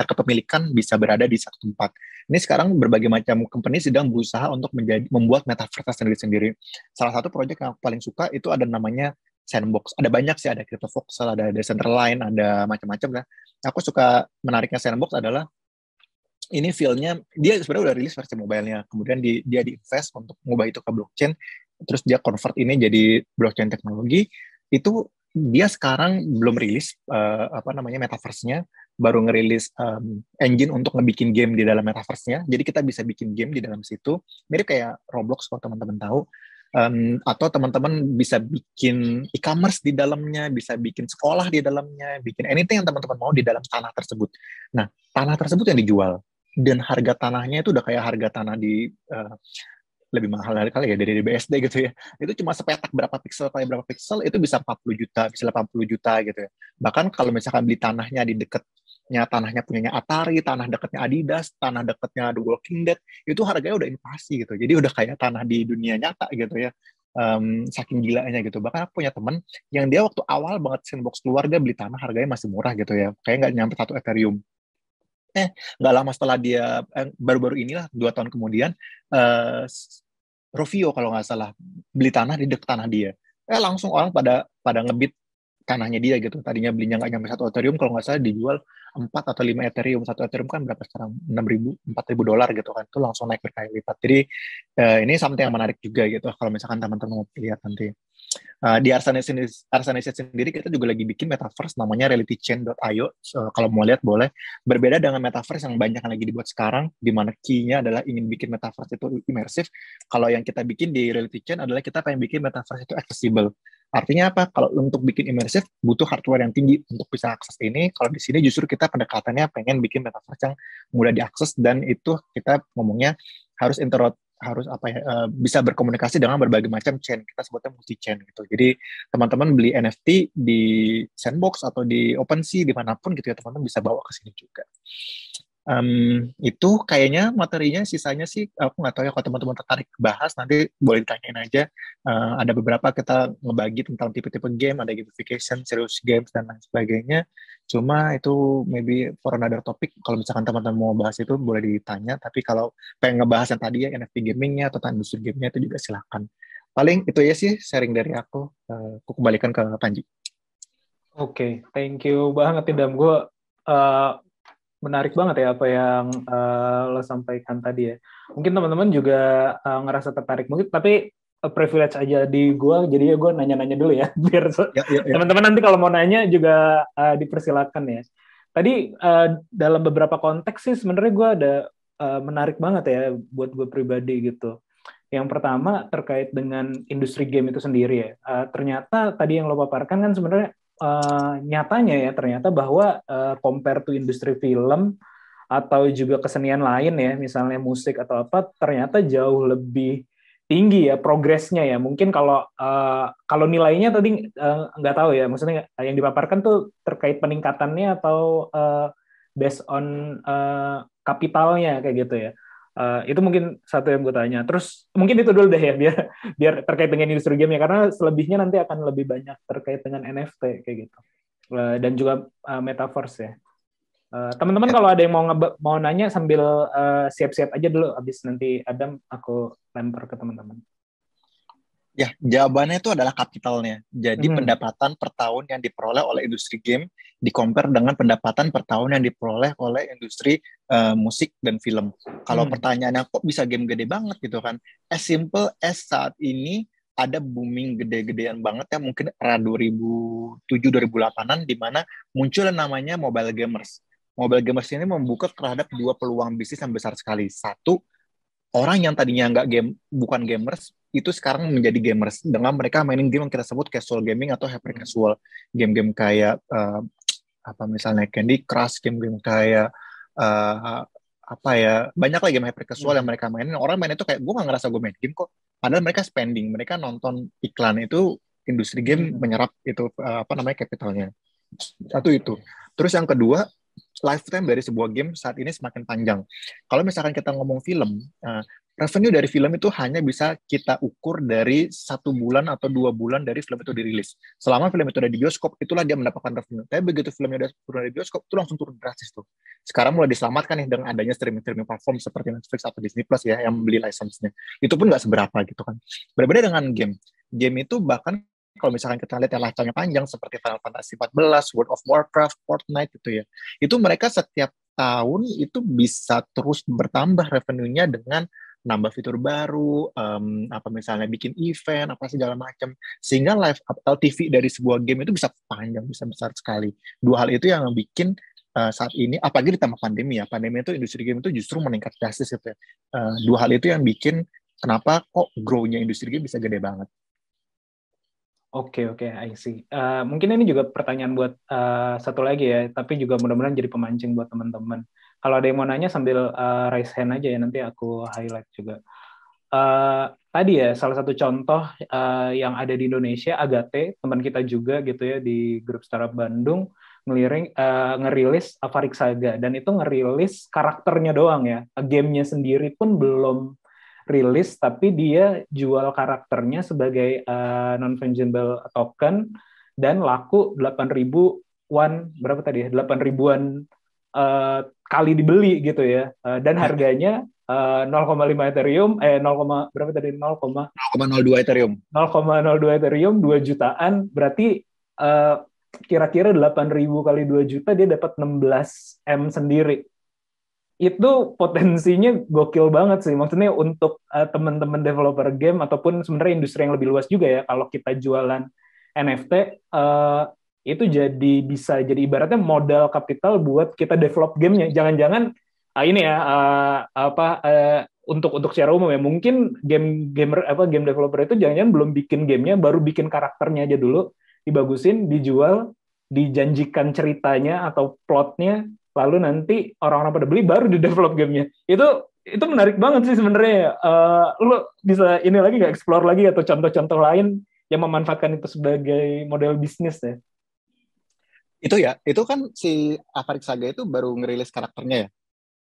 kepemilikan bisa berada di satu tempat. Ini sekarang berbagai macam company sedang berusaha untuk membuat metaverse sendiri-sendiri. Salah satu proyek yang aku paling suka itu ada namanya Sandbox. Ada banyak sih, ada CryptoVoxel, ada Decentraland, ada macam-macam lah. Aku suka menariknya Sandbox adalah ini feel-nya, dia sebenarnya udah rilis versi mobile-nya, kemudian dia di-invest untuk mengubah itu ke blockchain, terus dia convert ini jadi blockchain teknologi, itu dia sekarang belum rilis metaverse-nya, baru ngerilis engine untuk ngebikin game di dalam metaverse-nya. Jadi kita bisa bikin game di dalam situ, mirip kayak Roblox kalau teman-teman tahu. Atau teman-teman bisa bikin e-commerce di dalamnya, bisa bikin sekolah di dalamnya, bikin anything yang teman-teman mau di dalam tanah tersebut. Nah, tanah tersebut yang dijual, dan harga tanahnya itu udah kayak harga tanah di lebih mahal kali ya dari BSD gitu ya. Itu cuma sepetak berapa piksel kali berapa piksel itu bisa 40 juta, bisa 80 juta gitu ya. Bahkan kalau misalkan beli tanahnya di dekatnya, tanahnya punyanya Atari, tanah dekatnya Adidas, tanah dekatnya The Walking Dead, itu harganya udah inflasi gitu. Jadi udah kayak tanah di dunia nyata gitu ya. Saking gilanya gitu. Bahkan aku punya teman yang dia waktu awal banget Sandbox keluar, dia beli tanah harganya masih murah gitu ya. Kayak nggak nyampe 1 Ethereum. Nggak lama setelah dia, baru-baru inilah 2 tahun kemudian, Rovio kalau nggak salah beli tanah di dekat tanah dia. Langsung orang pada ngebit tanahnya dia gitu. Tadinya belinya nggak nyampe 1 Ethereum, kalau nggak salah dijual 4 atau 5 Ethereum. 1 Ethereum kan berapa sekarang? 6.000, 4.000 dolar gitu kan. Itu langsung naik berkali lipat. Jadi ini something yang menarik juga gitu kalau misalkan teman-teman mau lihat nanti. Di Arsanesia sendiri kita juga lagi bikin metaverse namanya realitychain.io. Kalau mau lihat boleh. Berbeda dengan metaverse yang banyak yang lagi dibuat sekarang, di mana key-nya adalah ingin bikin metaverse itu imersif. Kalau yang kita bikin di realitychain adalah kita pengen bikin metaverse itu accessible. Artinya apa? Kalau untuk bikin imersif butuh hardware yang tinggi untuk bisa akses ini. Kalau di sini justru kita pendekatannya pengen bikin metaverse yang mudah diakses, dan itu kita ngomongnya harus bisa berkomunikasi dengan berbagai macam chain. Kita sebutnya multi chain gitu. Jadi teman-teman beli NFT di Sandbox atau di OpenSea dimanapun gitu ya, teman-teman bisa bawa ke sini juga. Itu kayaknya materinya, sisanya sih aku nggak tahu ya, kalau teman-teman tertarik bahas nanti boleh ditanyain aja. Ada beberapa kita ngebagi tentang tipe-tipe game, ada gamification, serious games, dan lain sebagainya. Cuma itu maybe for another topic. Kalau misalkan teman-teman mau bahas itu boleh ditanya, tapi kalau pengen ngebahas yang tadi ya NFT gamingnya atau industri gamenya itu juga silahkan. Paling itu ya sih sharing dari aku. Aku kembalikan ke Panji. Oke, thank you banget Idam. Gue menarik banget ya apa yang lo sampaikan tadi ya. Mungkin teman-teman juga ngerasa tertarik mungkin, tapi privilege aja di gue, jadi ya gue nanya-nanya dulu ya, biar teman-teman nanti kalau mau nanya juga dipersilakan ya. Tadi dalam beberapa konteks sih sebenarnya gue ada menarik banget ya buat gue pribadi gitu. Yang pertama terkait dengan industri game itu sendiri ya. Ternyata tadi yang lo paparkan kan sebenarnya nyatanya ya, ternyata bahwa compare to industri film atau juga kesenian lain ya, misalnya musik atau apa, ternyata jauh lebih tinggi ya progresnya ya. Mungkin kalau nilainya tadi nggak tahu ya, maksudnya yang dipaparkan tuh terkait peningkatannya atau based on kapitalnya kayak gitu ya. Itu mungkin satu yang gue tanya. Terus mungkin itu dulu deh ya, biar terkait dengan industri game ya, karena selebihnya nanti akan lebih banyak terkait dengan NFT kayak gitu. Dan juga metaverse ya. Teman-teman kalau ada yang mau nanya sambil siap-siap aja dulu, abis nanti Adam aku lempar ke teman-teman. Ya, jawabannya itu adalah kapitalnya. Jadi pendapatan per tahun yang diperoleh oleh industri game di-compare dengan pendapatan per tahun yang diperoleh oleh industri musik dan film. Kalau pertanyaannya kok bisa game gede banget gitu kan? As simple as saat ini ada booming gede-gedean banget ya, mungkin era 2007-2008an di mana muncul yang namanya mobile gamers. Mobile gamers ini membuka terhadap 2 peluang bisnis yang besar sekali. Satu, orang yang tadinya bukan gamers itu sekarang menjadi gamers dengan mereka mainin game yang kita sebut casual gaming atau hyper casual, game-game kayak misalnya Candy Crush, game-game kayak banyak lagi game hyper casual yang mereka mainin. Orang main itu kayak gue nggak ngerasa gue main game kok, padahal mereka spending, mereka nonton iklan. Itu industri game menyerap itu kapitalnya. Satu itu. Terus yang kedua, lifetime dari sebuah game saat ini semakin panjang. Kalau misalkan kita ngomong film, revenue dari film itu hanya bisa kita ukur dari 1 bulan atau 2 bulan dari film itu dirilis. Selama film itu ada di bioskop, itulah dia mendapatkan revenue. Tapi begitu filmnya udah turun dari bioskop, itu langsung turun drastis tuh. Sekarang mulai diselamatkan nih dengan adanya streaming platform seperti Netflix atau Disney Plus ya, yang beli license-nya. Itu pun nggak seberapa gitu kan. Berbeda dengan game. Game itu bahkan kalau misalkan kita lihat yang lifetime-nya panjang seperti Final Fantasy 14, World of Warcraft, Fortnite gitu ya, itu mereka setiap tahun itu bisa terus bertambah revenue-nya dengan nambah fitur baru, apa misalnya bikin event, apa segala macam, sehingga live LTV dari sebuah game itu bisa panjang, bisa besar sekali. Dua hal itu yang bikin saat ini, apalagi ditambah pandemi ya, pandemi itu industri game itu justru meningkat drastis gitu ya. Dua hal itu yang bikin kenapa kok grow-nya industri game bisa gede banget. Oke, oke, I see. Mungkin ini juga pertanyaan buat satu lagi ya, tapi juga mudah-mudahan jadi pemancing buat teman-teman. Kalau ada yang mau nanya sambil raise hand aja ya, nanti aku highlight juga. Tadi ya, salah satu contoh yang ada di Indonesia, Agate, teman kita juga gitu ya, di grup Startup Bandung, ngerilis Avarik Saga, dan itu ngerilis karakternya doang ya. Gamenya sendiri pun belum rilis, tapi dia jual karakternya sebagai non-fungible token dan laku 8.000 won, berapa tadi ya? 8 ribuan kali dibeli gitu ya. Dan harganya 0,5 Ethereum, 0, berapa tadi? 0,02 Ethereum. 0,02 Ethereum, 2 jutaan, berarti kira-kira 8.000 kali 2 juta, dia dapat 16 M sendiri. Itu potensinya gokil banget sih. Maksudnya untuk teman-teman developer game ataupun sebenarnya industri yang lebih luas juga ya. Kalau kita jualan NFT, itu bisa jadi ibaratnya modal kapital buat kita develop gamenya. Jangan-jangan ini ya untuk secara umum ya, mungkin game developer itu jangan-jangan belum bikin gamenya, baru bikin karakternya aja dulu, dibagusin, dijual, dijanjikan ceritanya atau plotnya, lalu nanti orang-orang pada beli, baru di develop gamenya. Itu menarik banget sih sebenarnya. Lo bisa ini lagi nggak, explore lagi atau contoh-contoh lain yang memanfaatkan itu sebagai model bisnis ya? Itu kan si Avarik Saga itu baru ngerilis karakternya ya.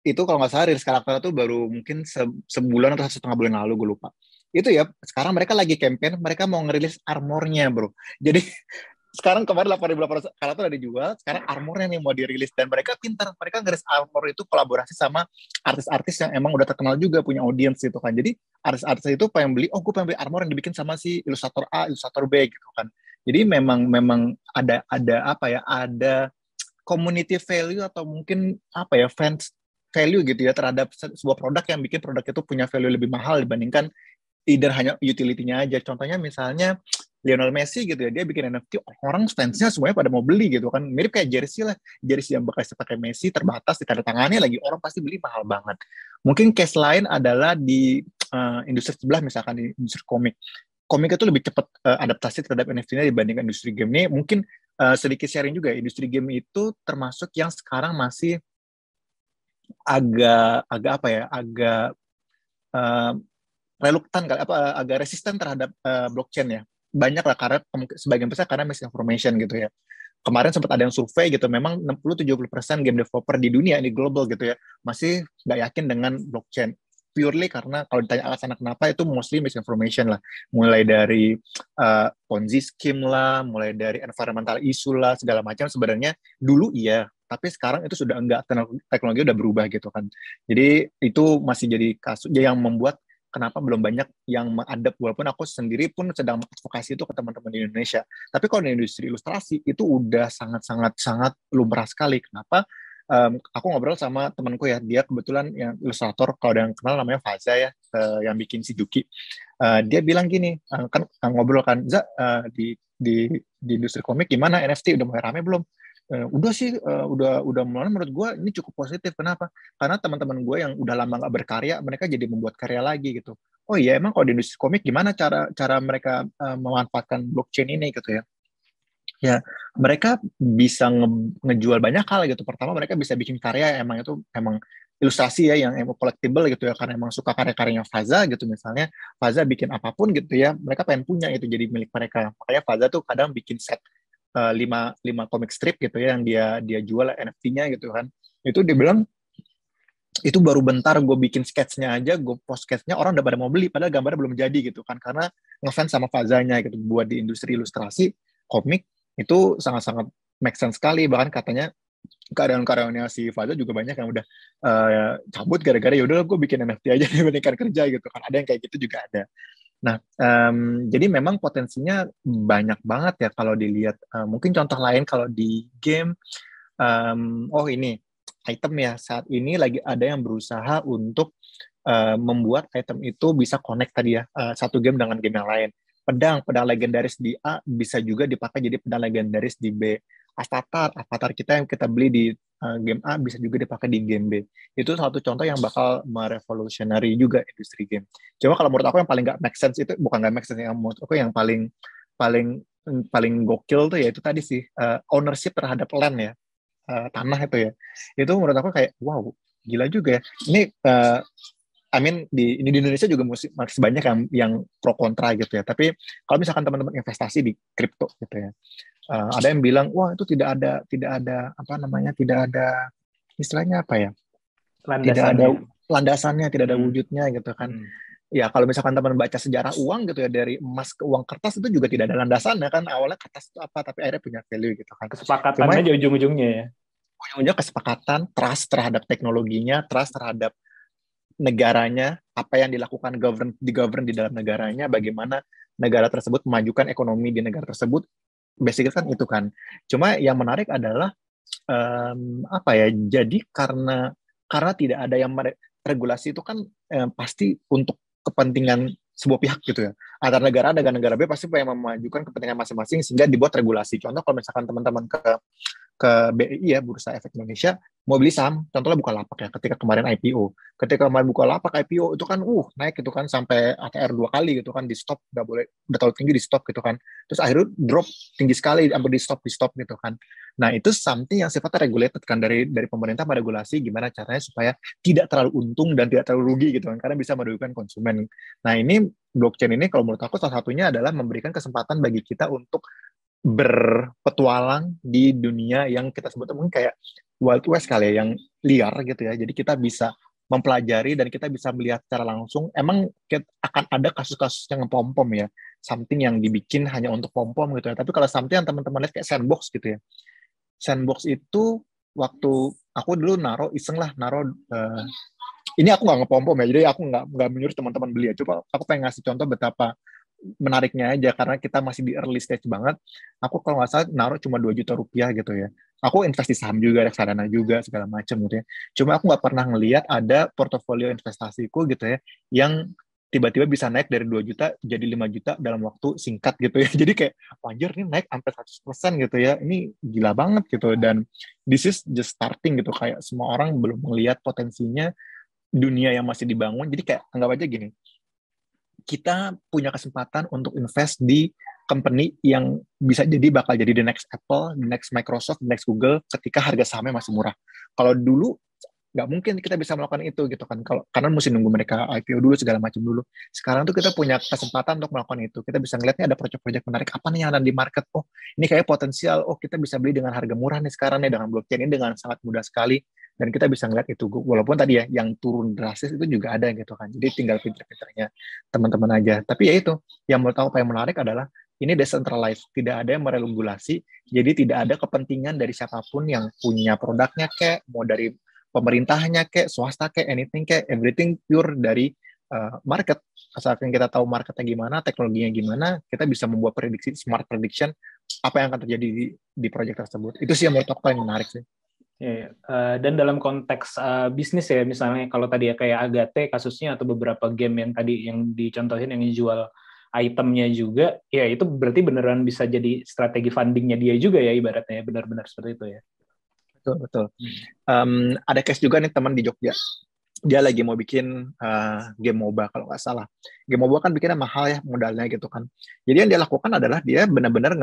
Itu kalau nggak salah rilis karakternya tuh baru mungkin sebulan atau 1,5 bulan lalu, gue lupa. Itu ya, sekarang mereka lagi campaign, mereka mau ngerilis armornya bro. Jadi sekarang kemarin 8.800 karakter udah dijual, sekarang armornya yang mau dirilis, dan mereka pintar, mereka ngerilis armor itu kolaborasi sama artis-artis yang emang udah terkenal juga, punya audiens gitu kan. Jadi artis-artis itu pengen beli, gue pengen beli armor yang dibikin sama si ilustrator A, ilustrator B gitu kan. Jadi memang ada apa ya, ada community value atau mungkin apa ya, fans value gitu ya terhadap sebuah produk yang bikin produk itu punya value lebih mahal dibandingkan either hanya utility-nya aja. Contohnya misalnya Lionel Messi gitu ya, dia bikin NFT, orang fansnya semuanya pada mau beli gitu kan. Mirip kayak jersey lah, jersey yang bekas pakai Messi terbatas, ditandatangannya lagi, orang pasti beli mahal banget. Mungkin case lain adalah di industri sebelah, misalkan di industri komik. Komik itu lebih cepat adaptasi terhadap NFT-nya dibandingkan industri game ini. Mungkin sedikit sharing juga, industri game itu termasuk yang sekarang masih agak apa ya, agak uh, reluktan kali, agak resisten terhadap blockchain ya. Banyak lah, karena sebagian besar karena misinformation gitu ya. Kemarin sempat ada yang survei gitu, memang 60-70% game developer di dunia, di global gitu ya, masih nggak yakin dengan blockchain. Purely karena kalau ditanya alasan kenapa, itu mostly misinformation lah. Mulai dari Ponzi scheme lah, mulai dari environmental issue lah, segala macam. Sebenarnya dulu iya, tapi sekarang itu sudah enggak, teknologi udah berubah gitu kan. Jadi itu masih jadi kasus yang membuat kenapa belum banyak yang mengadap, walaupun aku sendiri pun sedang mengadvokasi itu ke teman-teman di Indonesia. Tapi kalau di industri ilustrasi itu udah sangat lumrah sekali. Kenapa? Aku ngobrol sama temanku ya, dia kebetulan yang ilustrator, kalau ada yang kenal namanya Faza ya, yang bikin si Juki. Dia bilang gini, kan ngobrol kan, di industri komik gimana, NFT udah mulai rame belum? Udah sih, udah mulai, menurut gue ini cukup positif. Kenapa? Karena teman-teman gue yang udah lama nggak berkarya, mereka jadi membuat karya lagi gitu. Oh iya, emang kalau di industri komik gimana cara mereka memanfaatkan blockchain ini gitu ya? Ya, mereka bisa ngejual banyak hal gitu. Pertama, mereka bisa bikin karya yang emang ilustrasi ya, yang emang collectible gitu ya, karena emang suka karya-karyanya Faza gitu. Misalnya Faza bikin apapun gitu ya, mereka pengen punya itu jadi milik mereka. Makanya Faza tuh kadang bikin set 5 comic strip gitu ya, yang dia jual NFT-nya gitu kan. Itu dia bilang, itu baru bentar gue bikin sketsnya aja, gue post sketsnya, orang udah pada mau beli, padahal gambarnya belum jadi gitu kan, karena ngefans sama Fazanya gitu. Buat di industri ilustrasi komik itu sangat-sangat make sense sekali. Bahkan katanya karyawan-karyawannya si Faza juga banyak yang udah cabut gara-gara yaudah gue bikin NFT aja dibandingkan kerja gitu kan. Ada yang kayak gitu juga ada. Nah, jadi memang potensinya banyak banget ya kalau dilihat. Mungkin contoh lain kalau di game, oh ini item ya, saat ini lagi ada yang berusaha untuk membuat item itu bisa connect tadi ya, satu game dengan game yang lain. Pedang legendaris di A bisa juga dipakai jadi pedang legendaris di B. Avatar kita yang kita beli di game A bisa juga dipakai di game B. Itu satu contoh yang bakal merevolutionary juga industri game. Cuma kalau menurut aku yang paling nggak make sense itu, bukan nggak make sense, yang menurut aku yang paling paling paling gokil tuh ya itu tadi sih, ownership terhadap land ya, tanah itu ya. Itu menurut aku kayak wow, gila juga ya. Ini di Indonesia juga masih banyak yang pro kontra gitu ya. Tapi kalau misalkan teman-teman investasi di kripto gitu ya, ada yang bilang wah itu tidak ada apa namanya, tidak ada istilahnya apa ya, tidak ada Landasannya. landasannya, tidak ada wujudnya gitu kan. Ya kalau misalkan teman baca sejarah uang gitu ya, dari emas ke uang kertas itu juga tidak ada landasannya kan. Awalnya kertas itu apa, tapi akhirnya punya value gitu kan. Kesepakatannya Cuma aja ujung-ujungnya ya. ujungnya kesepakatan, trust terhadap teknologinya, trust terhadap negaranya, apa yang dilakukan govern di dalam negaranya, bagaimana negara tersebut memajukan ekonomi di negara tersebut, basically kan itu kan. Cuma yang menarik adalah apa ya? Jadi karena tidak ada yang regulasi itu kan pasti untuk kepentingan sebuah pihak gitu ya. Antara negara A dengan negara B pasti pengen memajukan kepentingan masing-masing sehingga dibuat regulasi. Contoh kalau misalkan teman-teman ke BI ya, Bursa Efek Indonesia, mau beli saham, contohnya Bukalapak ya, ketika kemarin IPO. Ketika kemarin Bukalapak IPO itu kan naik gitu kan sampai ATR 2 kali gitu kan, di stop, nggak boleh, udah terlalu tinggi di stop gitu kan. Terus akhirnya drop tinggi sekali, sampai di stop gitu kan. Nah itu something yang sifatnya regulated kan, dari pemerintah meregulasi gimana caranya supaya tidak terlalu untung dan tidak terlalu rugi gitu kan, karena bisa merugikan konsumen. Nah ini blockchain ini kalau menurut aku salah satunya adalah memberikan kesempatan bagi kita untuk berpetualang di dunia yang kita sebut mungkin kayak Wild West kali ya, yang liar gitu ya. Jadi kita bisa mempelajari dan kita bisa melihat secara langsung. Emang akan ada kasus-kasus yang pom-pom ya, something yang dibikin hanya untuk pom-pom gitu ya. Tapi kalau something yang teman-teman lihat kayak sandbox gitu ya. Sandbox itu waktu aku dulu naro ini aku nggak ngepom-pom ya, jadi aku nggak menyuruh teman-teman beli ya. Coba aku pengen ngasih contoh betapa menariknya aja, karena kita masih di early stage banget. Aku kalau nggak salah naruh cuma 2 juta rupiah gitu ya. Aku investasi saham juga, reksadana juga, segala macam gitu ya. Cuma aku nggak pernah ngelihat ada portofolio investasiku gitu ya, yang tiba-tiba bisa naik dari 2 juta jadi 5 juta dalam waktu singkat gitu ya. Jadi kayak, wajar nih naik sampai 100% gitu ya. Ini gila banget gitu. Dan this is just starting gitu. Kayak semua orang belum melihat potensinya dunia yang masih dibangun. Jadi kayak anggap aja gini, kita punya kesempatan untuk invest di company yang bisa jadi bakal jadi the next Apple, the next Microsoft, the next Google ketika harga sahamnya masih murah. Kalau dulu nggak mungkin kita bisa melakukan itu gitu kan, karena mesti nunggu mereka IPO dulu segala macam dulu. Sekarang tuh kita punya kesempatan untuk melakukan itu. Kita bisa ngeliatnya ada proyek-proyek menarik apa nih yang ada di market. Oh ini kayak potensial, oh kita bisa beli dengan harga murah nih sekarang nih dengan blockchain ini dengan sangat mudah sekali. Dan kita bisa ngeliat itu, walaupun tadi ya yang turun drastis itu juga ada gitu kan. Jadi tinggal pinter-pinternya teman-teman aja. Tapi ya itu, yang menurut aku yang menarik adalah ini decentralized, tidak ada yang meregulasi, jadi tidak ada kepentingan dari siapapun yang punya produknya kayak mau dari pemerintahnya kayak swasta kayak anything kayak everything pure dari market. Asalkan kita tahu marketnya gimana, teknologinya gimana, kita bisa membuat prediksi, smart prediction apa yang akan terjadi di proyek tersebut. Itu sih yang menurut aku paling menarik sih. Ya, dan dalam konteks bisnis ya, misalnya kalau tadi ya kayak Agate kasusnya atau beberapa game yang tadi yang dicontohin yang dijual itemnya juga, ya itu berarti beneran bisa jadi strategi fundingnya dia juga ya ibaratnya, benar-benar seperti itu ya. Betul. Ada case juga nih teman di Jogja, dia lagi mau bikin game MOBA kalau nggak salah. Game MOBA kan bikinnya mahal ya modalnya gitu kan. Jadi yang dia lakukan adalah dia benar-benar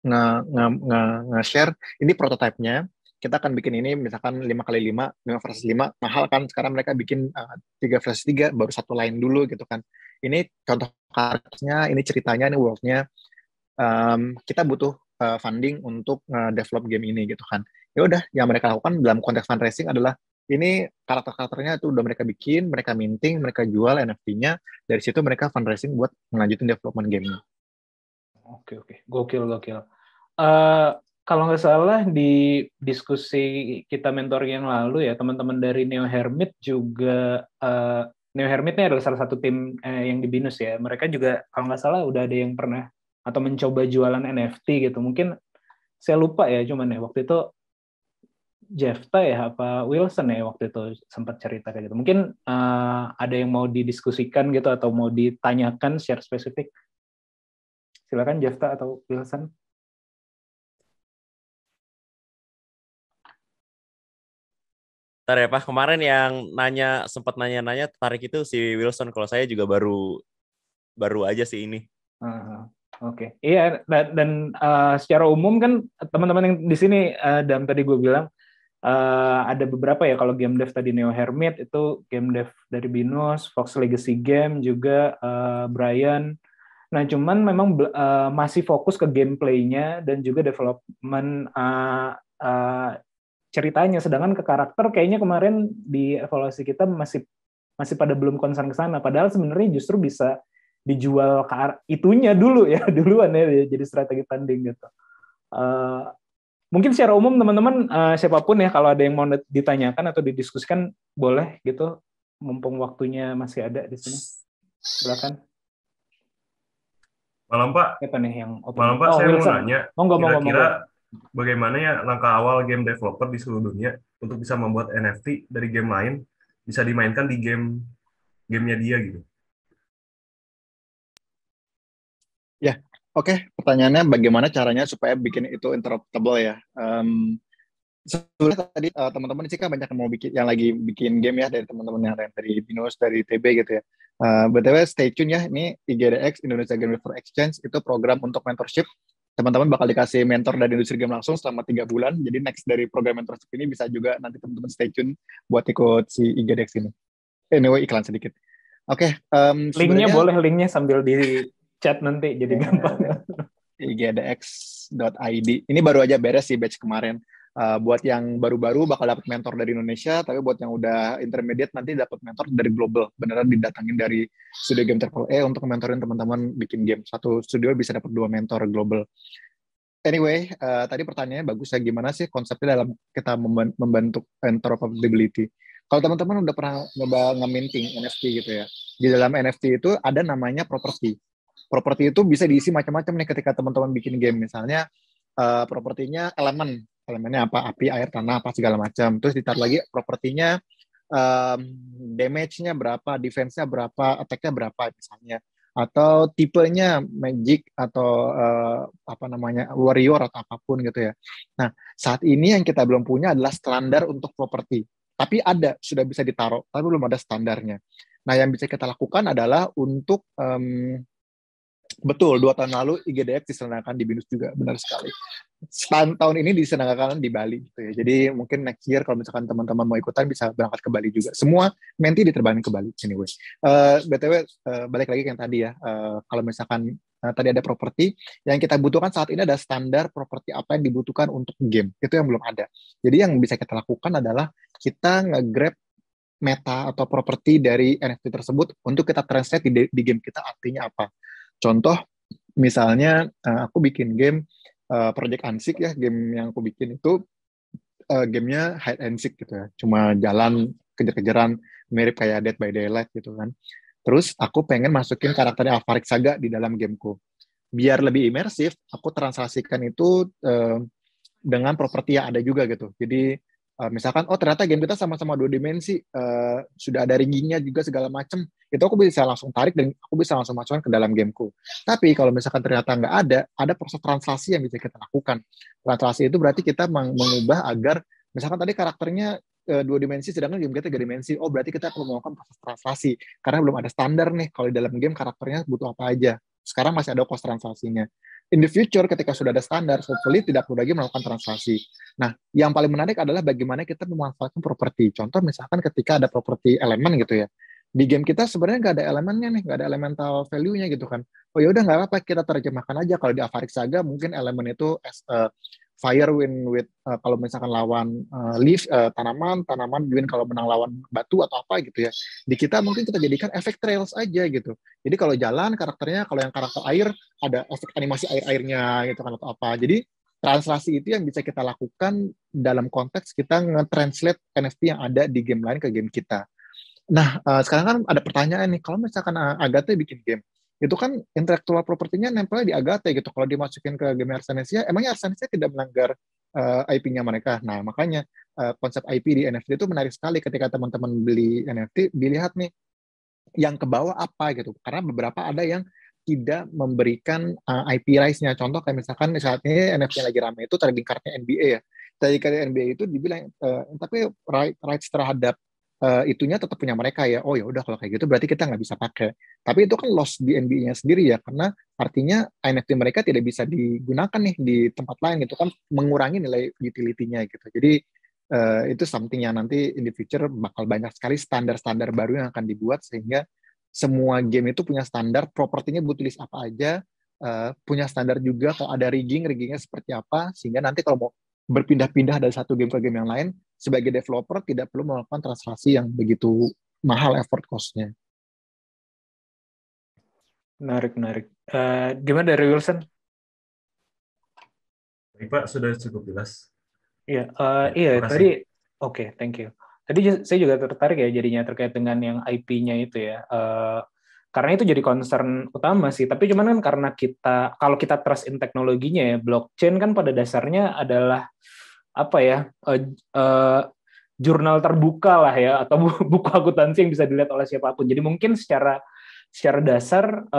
nge-share ini prototipenya. Kita akan bikin ini misalkan 5x5, 5 versus 5, mahal kan. Sekarang mereka bikin 3 versus 3, baru satu line dulu gitu kan. Ini contoh karakternya, ini ceritanya, ini world-nya. Kita butuh funding untuk develop game ini gitu kan. Ya udah, yang mereka lakukan dalam konteks fundraising adalah ini karakter-karakternya itu udah mereka bikin, mereka minting, mereka jual NFT-nya. Dari situ mereka fundraising buat melanjutin development game-nya. Oke, gokil. Kalau nggak salah di diskusi kita mentoring yang lalu ya, teman-teman dari Neo Hermit juga, Neo Hermit ini adalah salah satu tim yang di Binus ya. Mereka juga kalau nggak salah udah ada yang pernah atau mencoba jualan NFT gitu. Mungkin saya lupa ya, cuman ya waktu itu Jefta ya apa Wilson ya waktu itu sempat cerita kayak gitu. Mungkin ada yang mau didiskusikan gitu atau mau ditanyakan secara spesifik. Silakan Jefta atau Wilson. Ntar ya Pak, kemarin yang sempat nanya-nanya tertarik itu si Wilson. Kalau saya juga baru aja sih ini. Oke. Iya, dan secara umum kan teman-teman yang di sini dan tadi gue bilang ada beberapa ya, kalau game dev tadi Neo Hermit itu game dev dari Binus, Fox Legacy Game juga Brian. Nah, cuman memang masih fokus ke gameplaynya dan juga development ceritanya, sedangkan ke karakter kayaknya kemarin di evaluasi kita masih pada belum concern ke sana, padahal sebenarnya justru bisa dijual ke itunya dulu ya, duluan ya, jadi strategi tanding gitu. Mungkin secara umum teman-teman siapapun ya, kalau ada yang mau ditanyakan atau didiskusikan boleh gitu, mumpung waktunya masih ada di sini. Silakan. Malam Pak. Apa nih yang Malam Pak, saya Wilson. mau nanya, kira-kira bagaimana ya langkah awal game developer di seluruh dunia untuk bisa membuat NFT dari game lain bisa dimainkan di gamenya dia gitu? Ya, oke. Pertanyaannya bagaimana caranya supaya bikin itu interoperable ya. Sebenarnya tadi teman-teman sih kan banyak yang mau bikin, yang lagi bikin game ya, dari teman-teman yang dari Binus, dari TB gitu ya. BTW stay tune ya, ini IGDX Indonesia Game Developer Exchange itu program untuk mentorship. Teman-teman bakal dikasih mentor dari industri game langsung selama 3 bulan. Jadi next dari program mentorship ini bisa juga nanti teman-teman stay tune buat ikut si IGDX ini. Anyway, iklan sedikit. Oke, linknya boleh, linknya sambil di chat nanti jadi gampang. IGDX.id. Ini baru aja beres sih batch kemarin. Buat yang baru-baru bakal dapat mentor dari Indonesia, tapi buat yang udah intermediate nanti dapat mentor dari global. Beneran didatangin dari studio game AAA untuk mentorin teman-teman bikin game. Satu studio bisa dapat 2 mentor global. Anyway, tadi pertanyaannya bagus ya, gimana sih konsepnya dalam kita membentuk interoperability. Kalau teman-teman udah pernah nge-minting NFT gitu ya, di dalam NFT itu ada namanya property. Properti itu bisa diisi macam-macam nih ketika teman-teman bikin game. Misalnya propertinya elemennya apa, api, air, tanah, apa segala macam. Terus ditaruh lagi propertinya damage-nya berapa, defense-nya berapa, attack-nya berapa misalnya. Atau tipenya magic atau apa namanya warrior atau apapun gitu ya. Nah, saat ini yang kita belum punya adalah standar untuk properti. Tapi sudah bisa ditaruh, tapi belum ada standarnya. Nah, yang bisa kita lakukan adalah untuk betul, 2 tahun lalu IGDX diselenggarakan di Binus juga, benar sekali. Tahun ini diselenggarakan di Bali gitu ya. Jadi mungkin next year kalau misalkan teman-teman mau ikutan bisa berangkat ke Bali juga. Semua menti diterbangin ke Bali anyway. BTW balik lagi ke yang tadi ya. Kalau misalkan tadi ada properti, yang kita butuhkan saat ini ada standar properti apa yang dibutuhkan untuk game. Itu yang belum ada. Jadi yang bisa kita lakukan adalah kita nge-grab meta atau properti dari NFT tersebut untuk kita translate di game kita, artinya apa. Contoh, misalnya aku bikin game Project Unseek ya, game yang aku bikin itu gamenya hide and seek gitu ya, cuma jalan kejar-kejaran mirip kayak Dead by Daylight gitu kan. Terus aku pengen masukin karakternya Alvarik Saga di dalam gameku. Biar lebih imersif, aku translasikan itu dengan properti yang ada juga gitu. Jadi misalkan, oh ternyata game kita sama-sama 2 dimensi, sudah ada riggingnya juga segala macam, itu aku bisa langsung tarik dan aku bisa langsung masukkan ke dalam gameku. Tapi kalau misalkan ternyata nggak ada proses translasi yang bisa kita lakukan. Translasi itu berarti kita mengubah agar, misalkan tadi karakternya 2 dimensi, sedangkan game kita 3 dimensi, oh berarti kita perlu melakukan proses translasi, karena belum ada standar nih, kalau di dalam game karakternya butuh apa aja. Sekarang masih ada cost translasinya. In the future, ketika sudah ada standar, hopefully tidak perlu lagi melakukan translasi. Nah, yang paling menarik adalah bagaimana kita memanfaatkan properti. Contoh, misalkan ketika ada properti elemen gitu ya, di game kita sebenarnya nggak ada elemennya nih, nggak ada elemental value-nya gitu kan. Oh ya udah nggak apa-apa, kita terjemahkan aja. Kalau di Alvarik Saga mungkin elemen itu fire, wind, with kalau misalkan lawan leaf, tanaman win kalau menang lawan batu atau apa gitu ya. Di kita mungkin kita jadikan efek trails aja gitu. Jadi kalau jalan karakternya, kalau yang karakter air ada efek animasi air-airnya gitu kan atau apa. Jadi translasi itu yang bisa kita lakukan dalam konteks kita nge-translate NFT yang ada di game lain ke game kita. Nah, sekarang kan ada pertanyaan nih, kalau misalkan Agate bikin game, itu kan intellectual property-nya nempelnya di Agate gitu. Kalau dimasukin ke game Arsenesia, emangnya Arsenesia tidak melanggar IP-nya mereka? Nah, makanya konsep IP di NFT itu menarik sekali. Ketika teman-teman beli NFT, dilihat nih yang ke bawah apa gitu. Karena beberapa ada yang tidak memberikan IP rights-nya. Contoh kayak misalkan saat ini NFT yang lagi ramai itu trading card-nya NBA ya. Trading card NBA itu dibilang tapi rights terhadap itunya tetap punya mereka ya. Oh ya udah kalau kayak gitu berarti kita nggak bisa pakai. Tapi itu kan loss di NBA-nya sendiri ya, karena artinya NFT mereka tidak bisa digunakan nih di tempat lain gitu kan, mengurangi nilai utility-nya gitu. Jadi itu something yang nanti in the future bakal banyak sekali standar-standar baru yang akan dibuat sehingga semua game itu punya standar, propertinya butuh list apa aja, punya standar juga kalau ada riggingnya seperti apa, sehingga nanti kalau mau berpindah-pindah dari satu game ke game yang lain, sebagai developer tidak perlu melakukan transaksi yang begitu mahal effort cost-nya. Menarik. Gimana dari Wilson? Baik Pak, sudah cukup jelas. Iya, Ya, terima kasih. tadi oke, thank you. Tadi saya juga tertarik ya jadinya terkait dengan yang IP-nya itu ya. Karena itu jadi concern utama sih. Tapi cuman kan karena kalau kita trust in teknologinya ya, blockchain kan pada dasarnya adalah apa ya, jurnal terbuka lah ya, atau buku akuntansi yang bisa dilihat oleh siapapun. Jadi mungkin secara dasar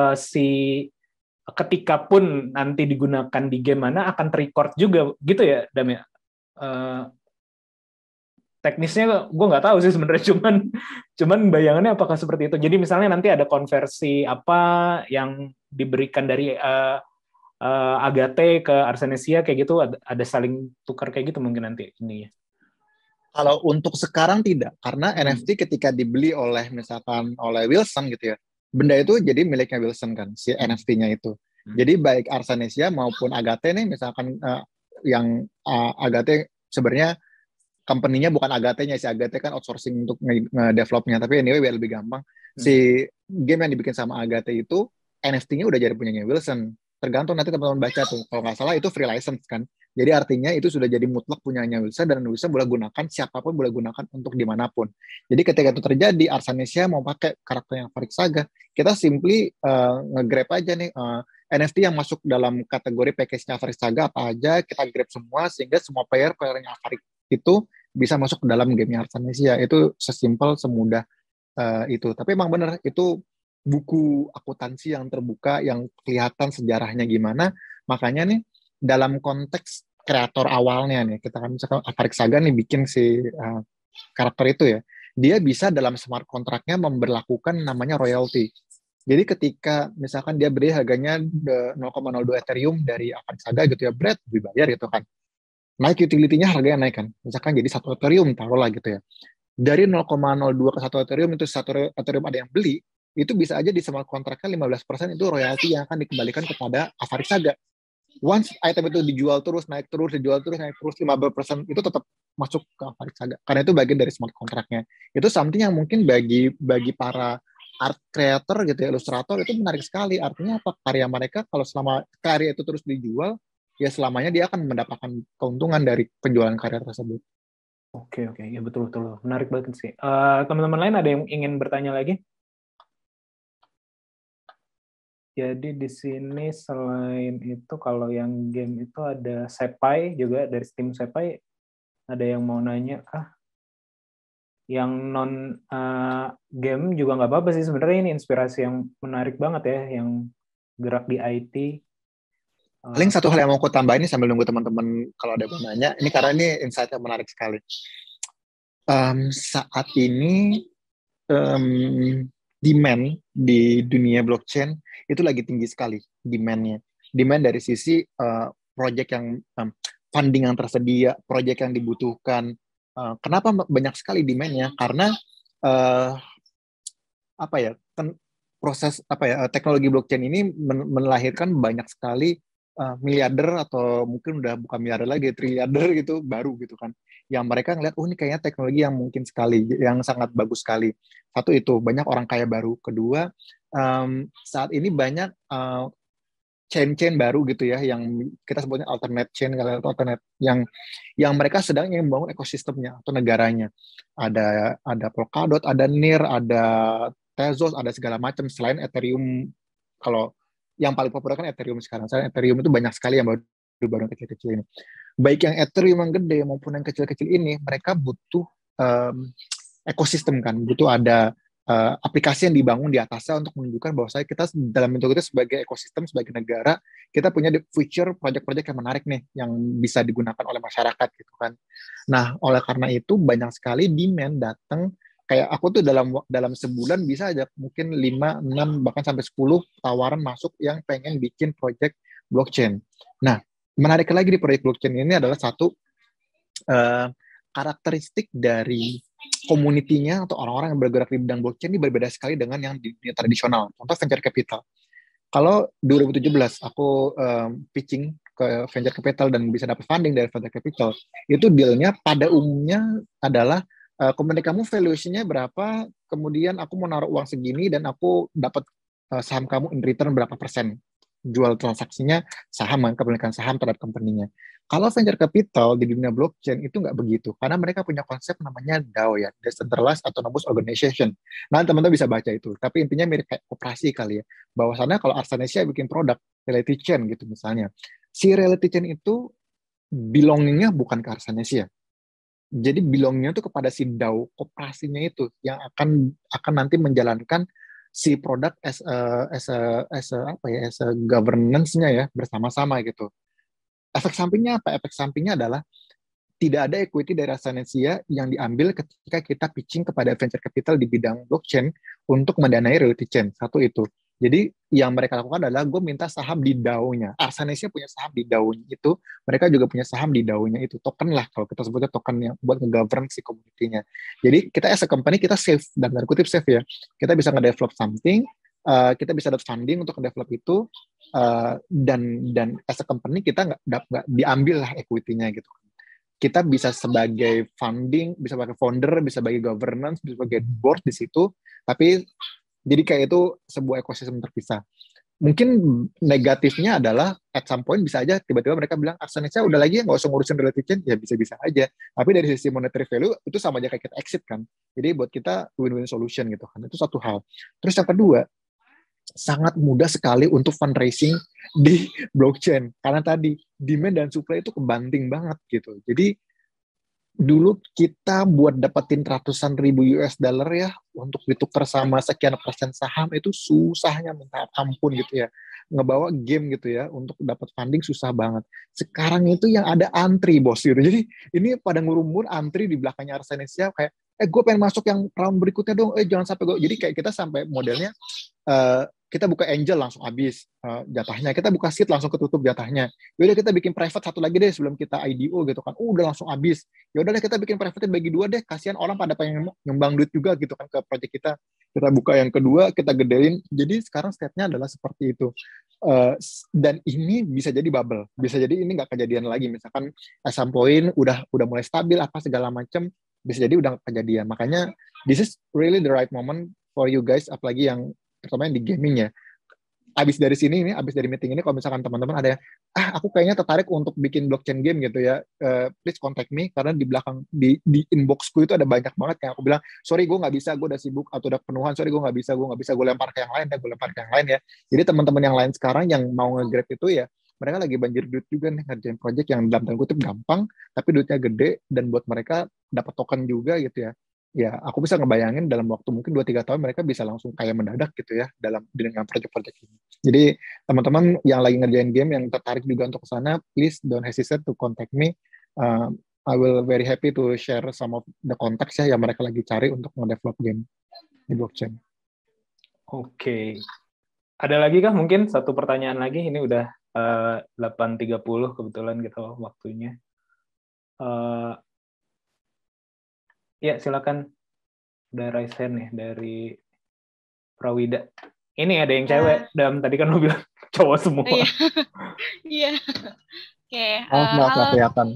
ketika pun nanti digunakan di game mana akan terrecord juga gitu ya, Dam ya. Teknisnya gue nggak tahu sih sebenarnya, cuman bayangannya apakah seperti itu. Jadi misalnya nanti ada konversi apa yang diberikan dari Agate ke Arsenesia kayak gitu, ada saling tukar kayak gitu mungkin nanti ini ya. Kalau untuk sekarang tidak, karena NFT ketika dibeli oleh misalkan oleh Wilson gitu ya, benda itu jadi miliknya Wilson kan, si NFT-nya itu. Jadi baik Arsenesia maupun Agate nih, misalkan yang Agate sebenarnya company-nya bukan Agate-nya, si Agate kan outsourcing untuk nge-develop-nya, tapi anyway biar lebih gampang, si game yang dibikin sama Agate itu NFT-nya udah jadi punyanya Wilson. Tergantung nanti teman-teman baca tuh, kalau nggak salah itu free license kan. Jadi artinya itu sudah jadi mutlak punyanya Wilson, dan Wilson boleh gunakan, siapapun boleh gunakan untuk dimanapun. Jadi ketika itu terjadi, Arsenesia mau pakai karakter yang Farik Saga, kita simply nge-grab aja nih NFT yang masuk dalam kategori package-nya Farik Saga apa aja, kita grab semua, sehingga semua player-playernya Farik itu bisa masuk ke dalam game-nya Arsenesia. Itu sesimpel, semudah itu. Tapi emang bener, itu buku akuntansi yang terbuka, yang kelihatan sejarahnya gimana. Makanya nih, dalam konteks kreator awalnya nih, kita kan misalkan Farik Saga nih bikin si karakter itu ya, dia bisa dalam smart kontraknya memberlakukan namanya royalty. Jadi ketika misalkan dia beri harganya 0,02 Ethereum dari Farik Saga gitu ya, Brad dibayar gitu kan. Naik utility-nya, harganya naik kan. Misalkan jadi 1 Ethereum taruhlah gitu ya. Dari 0,02 ke 1 Ethereum, itu 1 Ethereum ada yang beli, itu bisa aja di smart kontraknya 15% itu royalti yang akan dikembalikan kepada Farik Saga. Once item itu dijual terus, naik terus, dijual terus, naik terus, 15% itu tetap masuk ke Farik Saga. Karena itu bagian dari smart kontraknya. Itu something yang mungkin bagi para art creator gitu ya, ilustrator, itu menarik sekali. Artinya apa? Karya mereka kalau selama karya itu terus dijual, ya selamanya dia akan mendapatkan keuntungan dari penjualan karya tersebut. Oke, ya betul. Menarik banget sih. Teman-teman lain ada yang ingin bertanya lagi? Jadi di sini selain itu, kalau yang game itu ada Sepai juga, dari Steam Sepai. Ada yang mau nanya, yang non game juga nggak apa-apa sih sebenarnya. Ini inspirasi yang menarik banget ya, yang gerak di IT. Paling satu hal yang mau aku tambahin sambil nunggu teman-teman kalau ada yang nanya, ini karena ini insight yang menarik sekali. Saat ini demand di dunia blockchain itu lagi tinggi sekali demand-nya. Demand dari sisi project yang funding yang tersedia, project yang dibutuhkan. Kenapa banyak sekali demand-nya? Karena teknologi blockchain ini melahirkan banyak sekali miliarder, atau mungkin udah bukan miliarder lagi, triliarder gitu, baru gitu kan, yang mereka ngeliat, ini kayaknya teknologi yang mungkin sekali, yang sangat bagus sekali. Satu itu, banyak orang kaya baru. Kedua, saat ini banyak chain baru gitu ya, yang kita sebutnya alternate chain, alternate, yang mereka sedang ingin membangun ekosistemnya atau negaranya. Ada Polkadot, ada NIR, ada Tezos, ada segala macam selain Ethereum. Kalau yang paling populer kan Ethereum sekarang. Ethereum itu banyak sekali yang baru kecil-kecil ini. baik yang Ethereum yang gede maupun yang kecil-kecil ini, mereka butuh ekosistem kan, butuh ada aplikasi yang dibangun di atasnya untuk menunjukkan bahwa kita dalam bentuk itu sebagai ekosistem, sebagai negara, kita punya future project-project yang menarik nih, yang bisa digunakan oleh masyarakat gitu kan. Nah, oleh karena itu banyak sekali demand datang. Kayak aku tuh dalam sebulan bisa aja mungkin 5, 6, bahkan sampai 10 tawaran masuk yang pengen bikin project blockchain. Nah, menarik lagi di proyek blockchain ini adalah satu karakteristik dari community-nya atau orang-orang yang bergerak di bidang blockchain ini berbeda sekali dengan yang di dunia tradisional. Contoh venture capital. Kalau 2017 aku pitching ke venture capital dan bisa dapat funding dari venture capital, itu deal-nya pada umumnya adalah company kamu valuation-nya berapa, kemudian aku mau naruh uang segini dan aku dapat saham kamu in return berapa persen. Jual transaksinya saham, kepemilikan saham terhadap company-nya. Kalau venture capital di dunia blockchain itu nggak begitu, karena mereka punya konsep namanya DAO ya, Decentralized Autonomous Organization. Nah, teman-teman bisa baca itu. Tapi intinya mirip kayak koperasi kali ya. Bahwasannya kalau Arsanesia bikin produk reality chain gitu misalnya, si reality chain itu belongingnya bukan ke Arsanesia. Jadi belongingnya itu kepada si DAO koperasinya itu yang akan nanti menjalankan si produk as a governance-nya ya bersama-sama gitu. Efek sampingnya apa? Efek sampingnya adalah tidak ada equity dari Arsanesia yang diambil ketika kita pitching kepada venture capital di bidang blockchain untuk mendanai reality chain. Satu itu. Jadi yang mereka lakukan adalah gue minta saham di DAO-nya. Arsanesia punya saham di DAO-nya itu, mereka juga punya saham di DAO-nya itu. Token lah kalau kita sebutnya token yang buat nge-govern si community-nya. Jadi kita as a company kita safe, dan tanda kutip safe ya. Kita bisa nge-develop something, kita bisa dapat funding untuk nge-develop itu, dan as a company kita nggak diambil lah equity-nya gitu. Kita bisa sebagai funding, bisa sebagai founder, bisa sebagai governance, bisa sebagai board di situ, tapi jadi kayak itu sebuah ekosistem terpisah. Mungkin negatifnya adalah at some point bisa aja tiba-tiba mereka bilang Arsanesia udah lagi nggak usah ngurusin reality chain, ya bisa-bisa aja. Tapi dari sisi monetary value itu sama aja kayak kita exit kan. Jadi buat kita win-win solution gitu kan. Itu satu hal. Terus yang kedua, sangat mudah sekali untuk fundraising di blockchain karena tadi demand dan supply itu kebanting banget gitu. Jadi dulu kita buat dapetin ratusan ribu US dollar ya untuk ditukar sama sekian persen saham itu susahnya minta ampun gitu ya. Ngebawa game gitu ya untuk dapat funding susah banget. Sekarang itu yang ada antri bos gitu. Jadi ini pada ngurumun antri di belakangnya Arsanesia kayak gue pengen masuk yang round berikutnya dong. Jangan sampai gue. Jadi kayak kita sampai modelnya kita buka angel langsung habis jatahnya, kita buka seed langsung ketutup jatahnya. Yaudah kita bikin private satu lagi deh sebelum kita IDO gitu kan. Udah langsung habis. Yaudah deh kita bikin private bagi 2 deh. Kasihan orang pada pengen ngembang duit juga gitu kan ke project kita. Kita buka yang kedua, kita gedein. Jadi sekarang stepnya adalah seperti itu. Dan ini bisa jadi bubble. Bisa jadi ini nggak kejadian lagi. Misalkan at some point udah mulai stabil apa segala macam, bisa jadi udah kejadian. Makanya this is really the right moment for you guys, apalagi yang terutama yang di gaming ya. Abis dari meeting ini, kalau misalkan teman-teman ada yang, aku kayaknya tertarik untuk bikin blockchain game gitu ya, please contact me, karena di belakang, di inboxku itu ada banyak banget yang aku bilang, sorry gue nggak bisa, gue udah sibuk, atau udah penuhan, sorry gue nggak bisa, gue lempar ke yang lain, ya. Jadi teman-teman yang lain sekarang yang mau nge-grab itu ya, mereka lagi banjir duit juga nih, ngerjain project yang dalam tanda kutip gampang, tapi duitnya gede, dan buat mereka dapat token juga gitu ya. Ya, aku bisa ngebayangin dalam waktu mungkin 2-3 tahun mereka bisa langsung kaya mendadak gitu ya dengan project-project ini. Jadi teman-teman yang lagi ngerjain game yang tertarik juga untuk ke sana, please don't hesitate to contact me. I will very happy to share some of the contacts ya yang mereka lagi cari untuk nge-develop game di blockchain. Oke. Ada lagi kah mungkin satu pertanyaan lagi? Ini udah 8.30 kebetulan gitu waktunya. Ya, silakan. Udah raise hand nih dari Prawida. Ini ada yang cewek, Dam. Tadi kan lu bilang cowok semua. Iya. Oke. Maaf, kelihatan.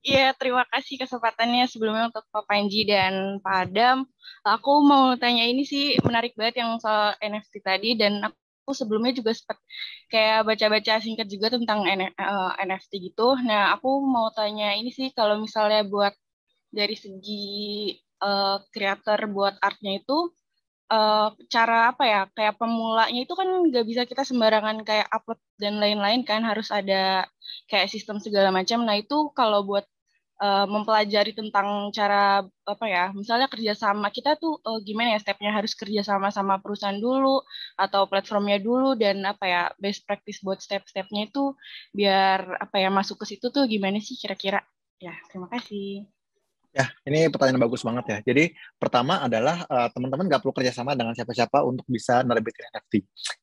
Iya, terima kasih kesempatannya sebelumnya untuk Pak Panji dan Pak Adam. Aku mau tanya ini sih, menarik banget yang soal NFT tadi, dan aku sebelumnya juga sempat kayak baca-baca singkat juga tentang NFT gitu. Nah, aku mau tanya ini sih, kalau misalnya buat dari segi kreator buat artnya itu, cara apa ya, kayak pemulanya itu kan nggak bisa kita sembarangan kayak upload dan lain-lain kan, harus ada kayak sistem segala macam. Nah itu kalau buat mempelajari tentang cara apa ya, misalnya kerjasama kita tuh gimana ya stepnya, harus kerjasama sama perusahaan dulu atau platformnya dulu, dan apa ya best practice buat step-stepnya itu biar apa ya masuk ke situ tuh gimana sih kira-kira? Ya, terima kasih. Ya, ini pertanyaan bagus banget ya. Jadi pertama adalah teman-teman nggak perlu kerjasama dengan siapa-siapa untuk bisa nerbitin NFT.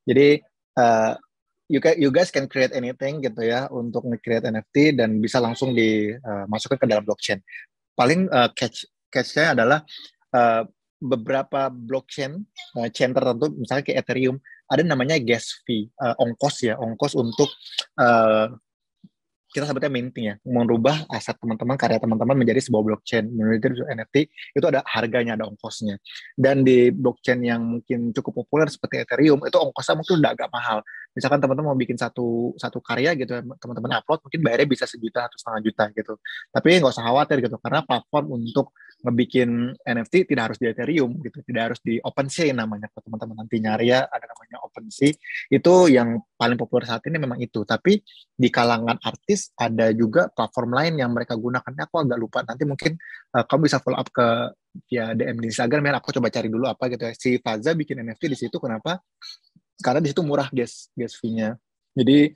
Jadi uh, you guys can create anything gitu ya untuk nge-create NFT dan bisa langsung dimasukkan ke dalam blockchain. Paling catch-nya adalah uh, beberapa blockchain chain tertentu, misalnya kayak Ethereum, ada namanya gas fee, ongkos untuk kita sebutnya minting ya, merubah aset teman-teman, karya teman-teman menjadi sebuah blockchain, menjadi NFT, itu ada harganya, ada ongkosnya. Dan di blockchain yang mungkin cukup populer seperti Ethereum, itu ongkosnya mungkin udah agak mahal. Misalkan teman-teman mau bikin satu karya gitu, teman-teman upload, mungkin bayarnya bisa 1 juta atau 1,5 juta gitu. Tapi nggak usah khawatir gitu, karena platform untuk ngebikin NFT tidak harus di Ethereum gitu, tidak harus di OpenSea namanya. Kalau teman-teman nanti nyari ya, ada namanya OpenSea. Itu yang paling populer saat ini memang itu. Tapi di kalangan artis ada juga platform lain yang mereka gunakan. Aku agak lupa. Nanti mungkin kamu bisa follow up via DM di Instagram ya. Aku coba cari dulu apa gitu ya. Si Faza bikin NFT di situ. Kenapa? Karena di situ murah gas fee-nya. Jadi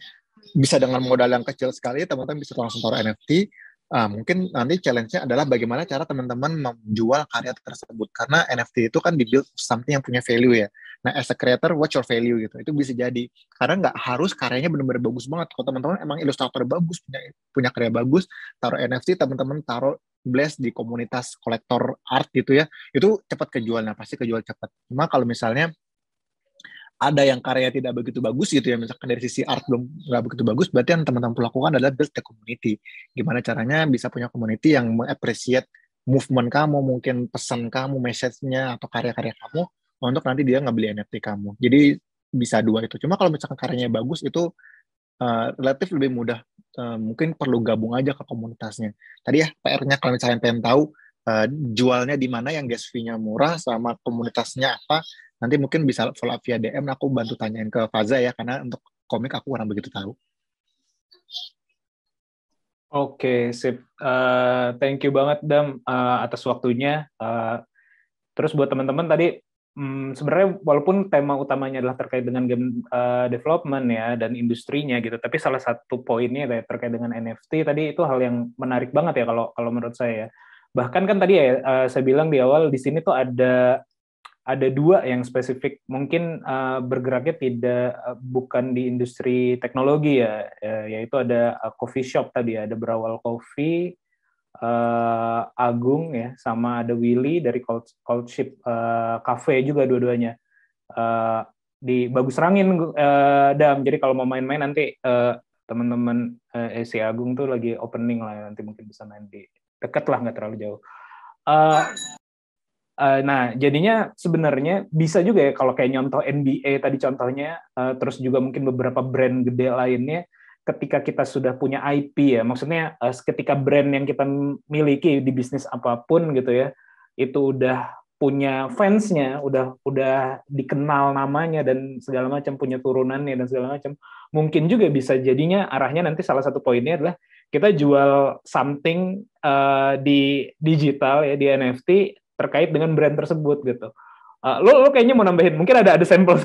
bisa dengan modal yang kecil sekali teman-teman bisa langsung taruh NFT. Mungkin nanti challenge-nya adalah bagaimana cara teman-teman menjual karya tersebut, karena NFT itu kan dibuild something yang punya value ya. Nah, as a creator, what's your value gitu? Itu bisa jadi, karena nggak harus karyanya benar-benar bagus banget. Kalau teman-teman emang ilustrator bagus, punya karya bagus, taruh NFT, teman-teman taruh blast di komunitas kolektor art gitu ya, itu cepat kejualnya, pasti kejual cepat. Cuma kalau misalnya ada yang karyanya tidak begitu bagus gitu ya, misalkan dari sisi art belum nggak begitu bagus, berarti yang teman-teman perlu lakukan adalah build the community. Gimana caranya bisa punya community yang mengapresiasi movement kamu, mungkin pesan kamu, message-nya, atau karya-karya kamu, untuk nanti dia ngebeli NFT kamu. Jadi bisa dua itu. Cuma kalau misalkan karyanya bagus, itu relatif lebih mudah. Mungkin perlu gabung aja ke komunitasnya. Tadi ya, PR-nya kalau misalnya pengen tahu jualnya di mana yang gas fee-nya murah, sama komunitasnya apa, nanti mungkin bisa follow up via DM, aku bantu tanyain ke Faza ya, karena untuk komik aku kurang begitu tahu. Oke, sip. Thank you banget, Dam, atas waktunya. Terus buat teman-teman tadi, sebenarnya walaupun tema utamanya adalah terkait dengan game development ya, dan industrinya gitu, tapi salah satu poinnya terkait dengan NFT tadi, itu hal yang menarik banget ya kalau menurut saya. Bahkan kan tadi ya, saya bilang di awal, di sini tuh ada dua yang spesifik, mungkin bergeraknya bukan di industri teknologi ya, yaitu ada coffee shop tadi, ada Berawal Coffee, Agung ya, sama ada Willy dari Cold Ship Cafe juga dua-duanya. Di Bagus Rangin, Dam. Jadi kalau mau main-main nanti teman-teman si Agung tuh lagi opening lah, nanti mungkin bisa main di dekat lah, nggak terlalu jauh. Nah, jadinya sebenarnya bisa juga ya kalau kayak nyontoh NBA tadi contohnya, terus juga mungkin beberapa brand gede lainnya, ketika kita sudah punya IP ya, maksudnya ketika brand yang kita miliki di bisnis apapun gitu ya, itu udah punya fansnya, udah dikenal namanya dan segala macam, punya turunannya dan segala macam, mungkin juga bisa jadinya arahnya nanti salah satu poinnya adalah kita jual something di digital ya, di NFT terkait dengan brand tersebut gitu. Lo kayaknya mau nambahin, mungkin ada sampel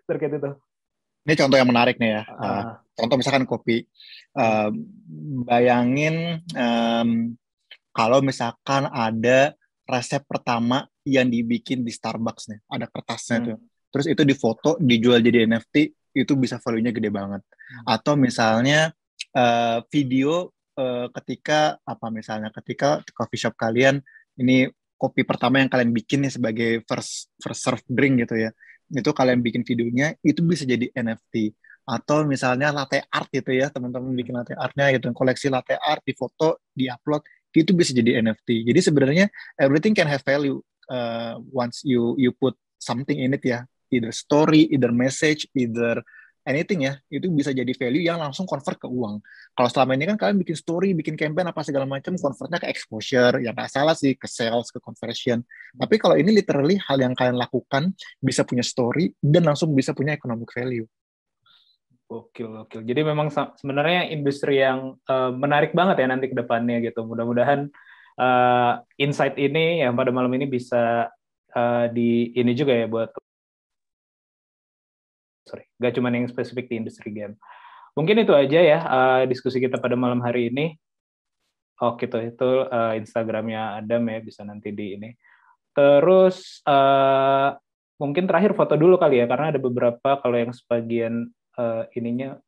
terkait itu. Ini contoh yang menarik nih ya. Contoh misalkan kopi. Bayangin kalau misalkan ada resep pertama yang dibikin di Starbucks nih, ada kertasnya tuh. Terus itu difoto, dijual jadi NFT, itu bisa value-nya gede banget. Atau misalnya video ketika coffee shop kalian ini kopi pertama yang kalian bikin nih sebagai first serve drink gitu ya, itu kalian bikin videonya, itu bisa jadi NFT. Atau misalnya latte art gitu ya, teman-teman bikin latte artnya gitu, koleksi latte art, difoto, diupload, itu bisa jadi NFT. Jadi sebenarnya everything can have value once you put something in it ya, either story, either message, either anything ya, itu bisa jadi value yang langsung convert ke uang. Kalau selama ini kan kalian bikin story, bikin campaign apa segala macam, convertnya ke exposure, ya nggak salah sih, ke sales, ke conversion. Tapi kalau ini literally hal yang kalian lakukan, bisa punya story, dan langsung bisa punya economic value. Oke. Jadi memang sebenarnya industri yang menarik banget ya nanti ke depannya gitu. Mudah-mudahan insight ini yang pada malam ini bisa di ini juga ya buat gak cuma yang spesifik di industri game. Mungkin itu aja ya diskusi kita pada malam hari ini. Gitu itu Instagramnya Adam ya, bisa nanti di ini. Terus mungkin terakhir foto dulu kali ya, karena ada beberapa kalau yang sebagian ininya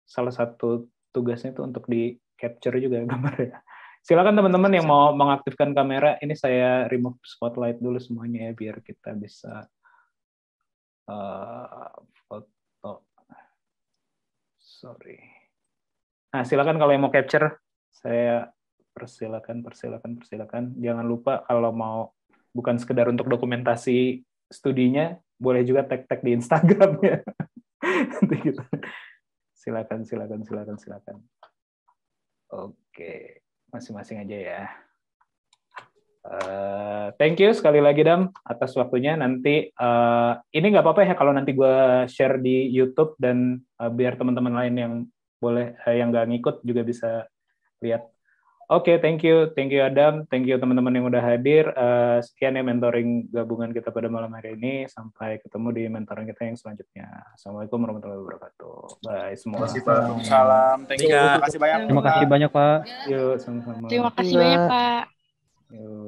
salah satu tugasnya itu untuk di capture juga gambarnya. Silakan teman-teman yang mau mengaktifkan kamera, ini saya remove spotlight dulu semuanya ya biar kita bisa foto. Sorry. Nah, silakan kalau yang mau capture, saya persilakan. Jangan lupa kalau mau bukan sekedar untuk dokumentasi studinya, boleh juga tag di Instagramnya. Gitu. Silakan. Oke, masing-masing aja ya. Thank you sekali lagi Dam atas waktunya. Nanti ini nggak apa-apa ya kalau nanti gue share di YouTube dan biar teman-teman lain yang boleh yang nggak ngikut juga bisa lihat. Oke, thank you Adam, thank you teman-teman yang udah hadir. Sekian ya mentoring gabungan kita pada malam hari ini. Sampai ketemu di mentoring kita yang selanjutnya. Assalamualaikum warahmatullahi wabarakatuh. Bye semua. Terima kasih Pak. Salam, thank you. Terima kasih banyak. Terima kasih banyak Pak. Yuk, sama-sama. Terima kasih banyak Pak. Yuk.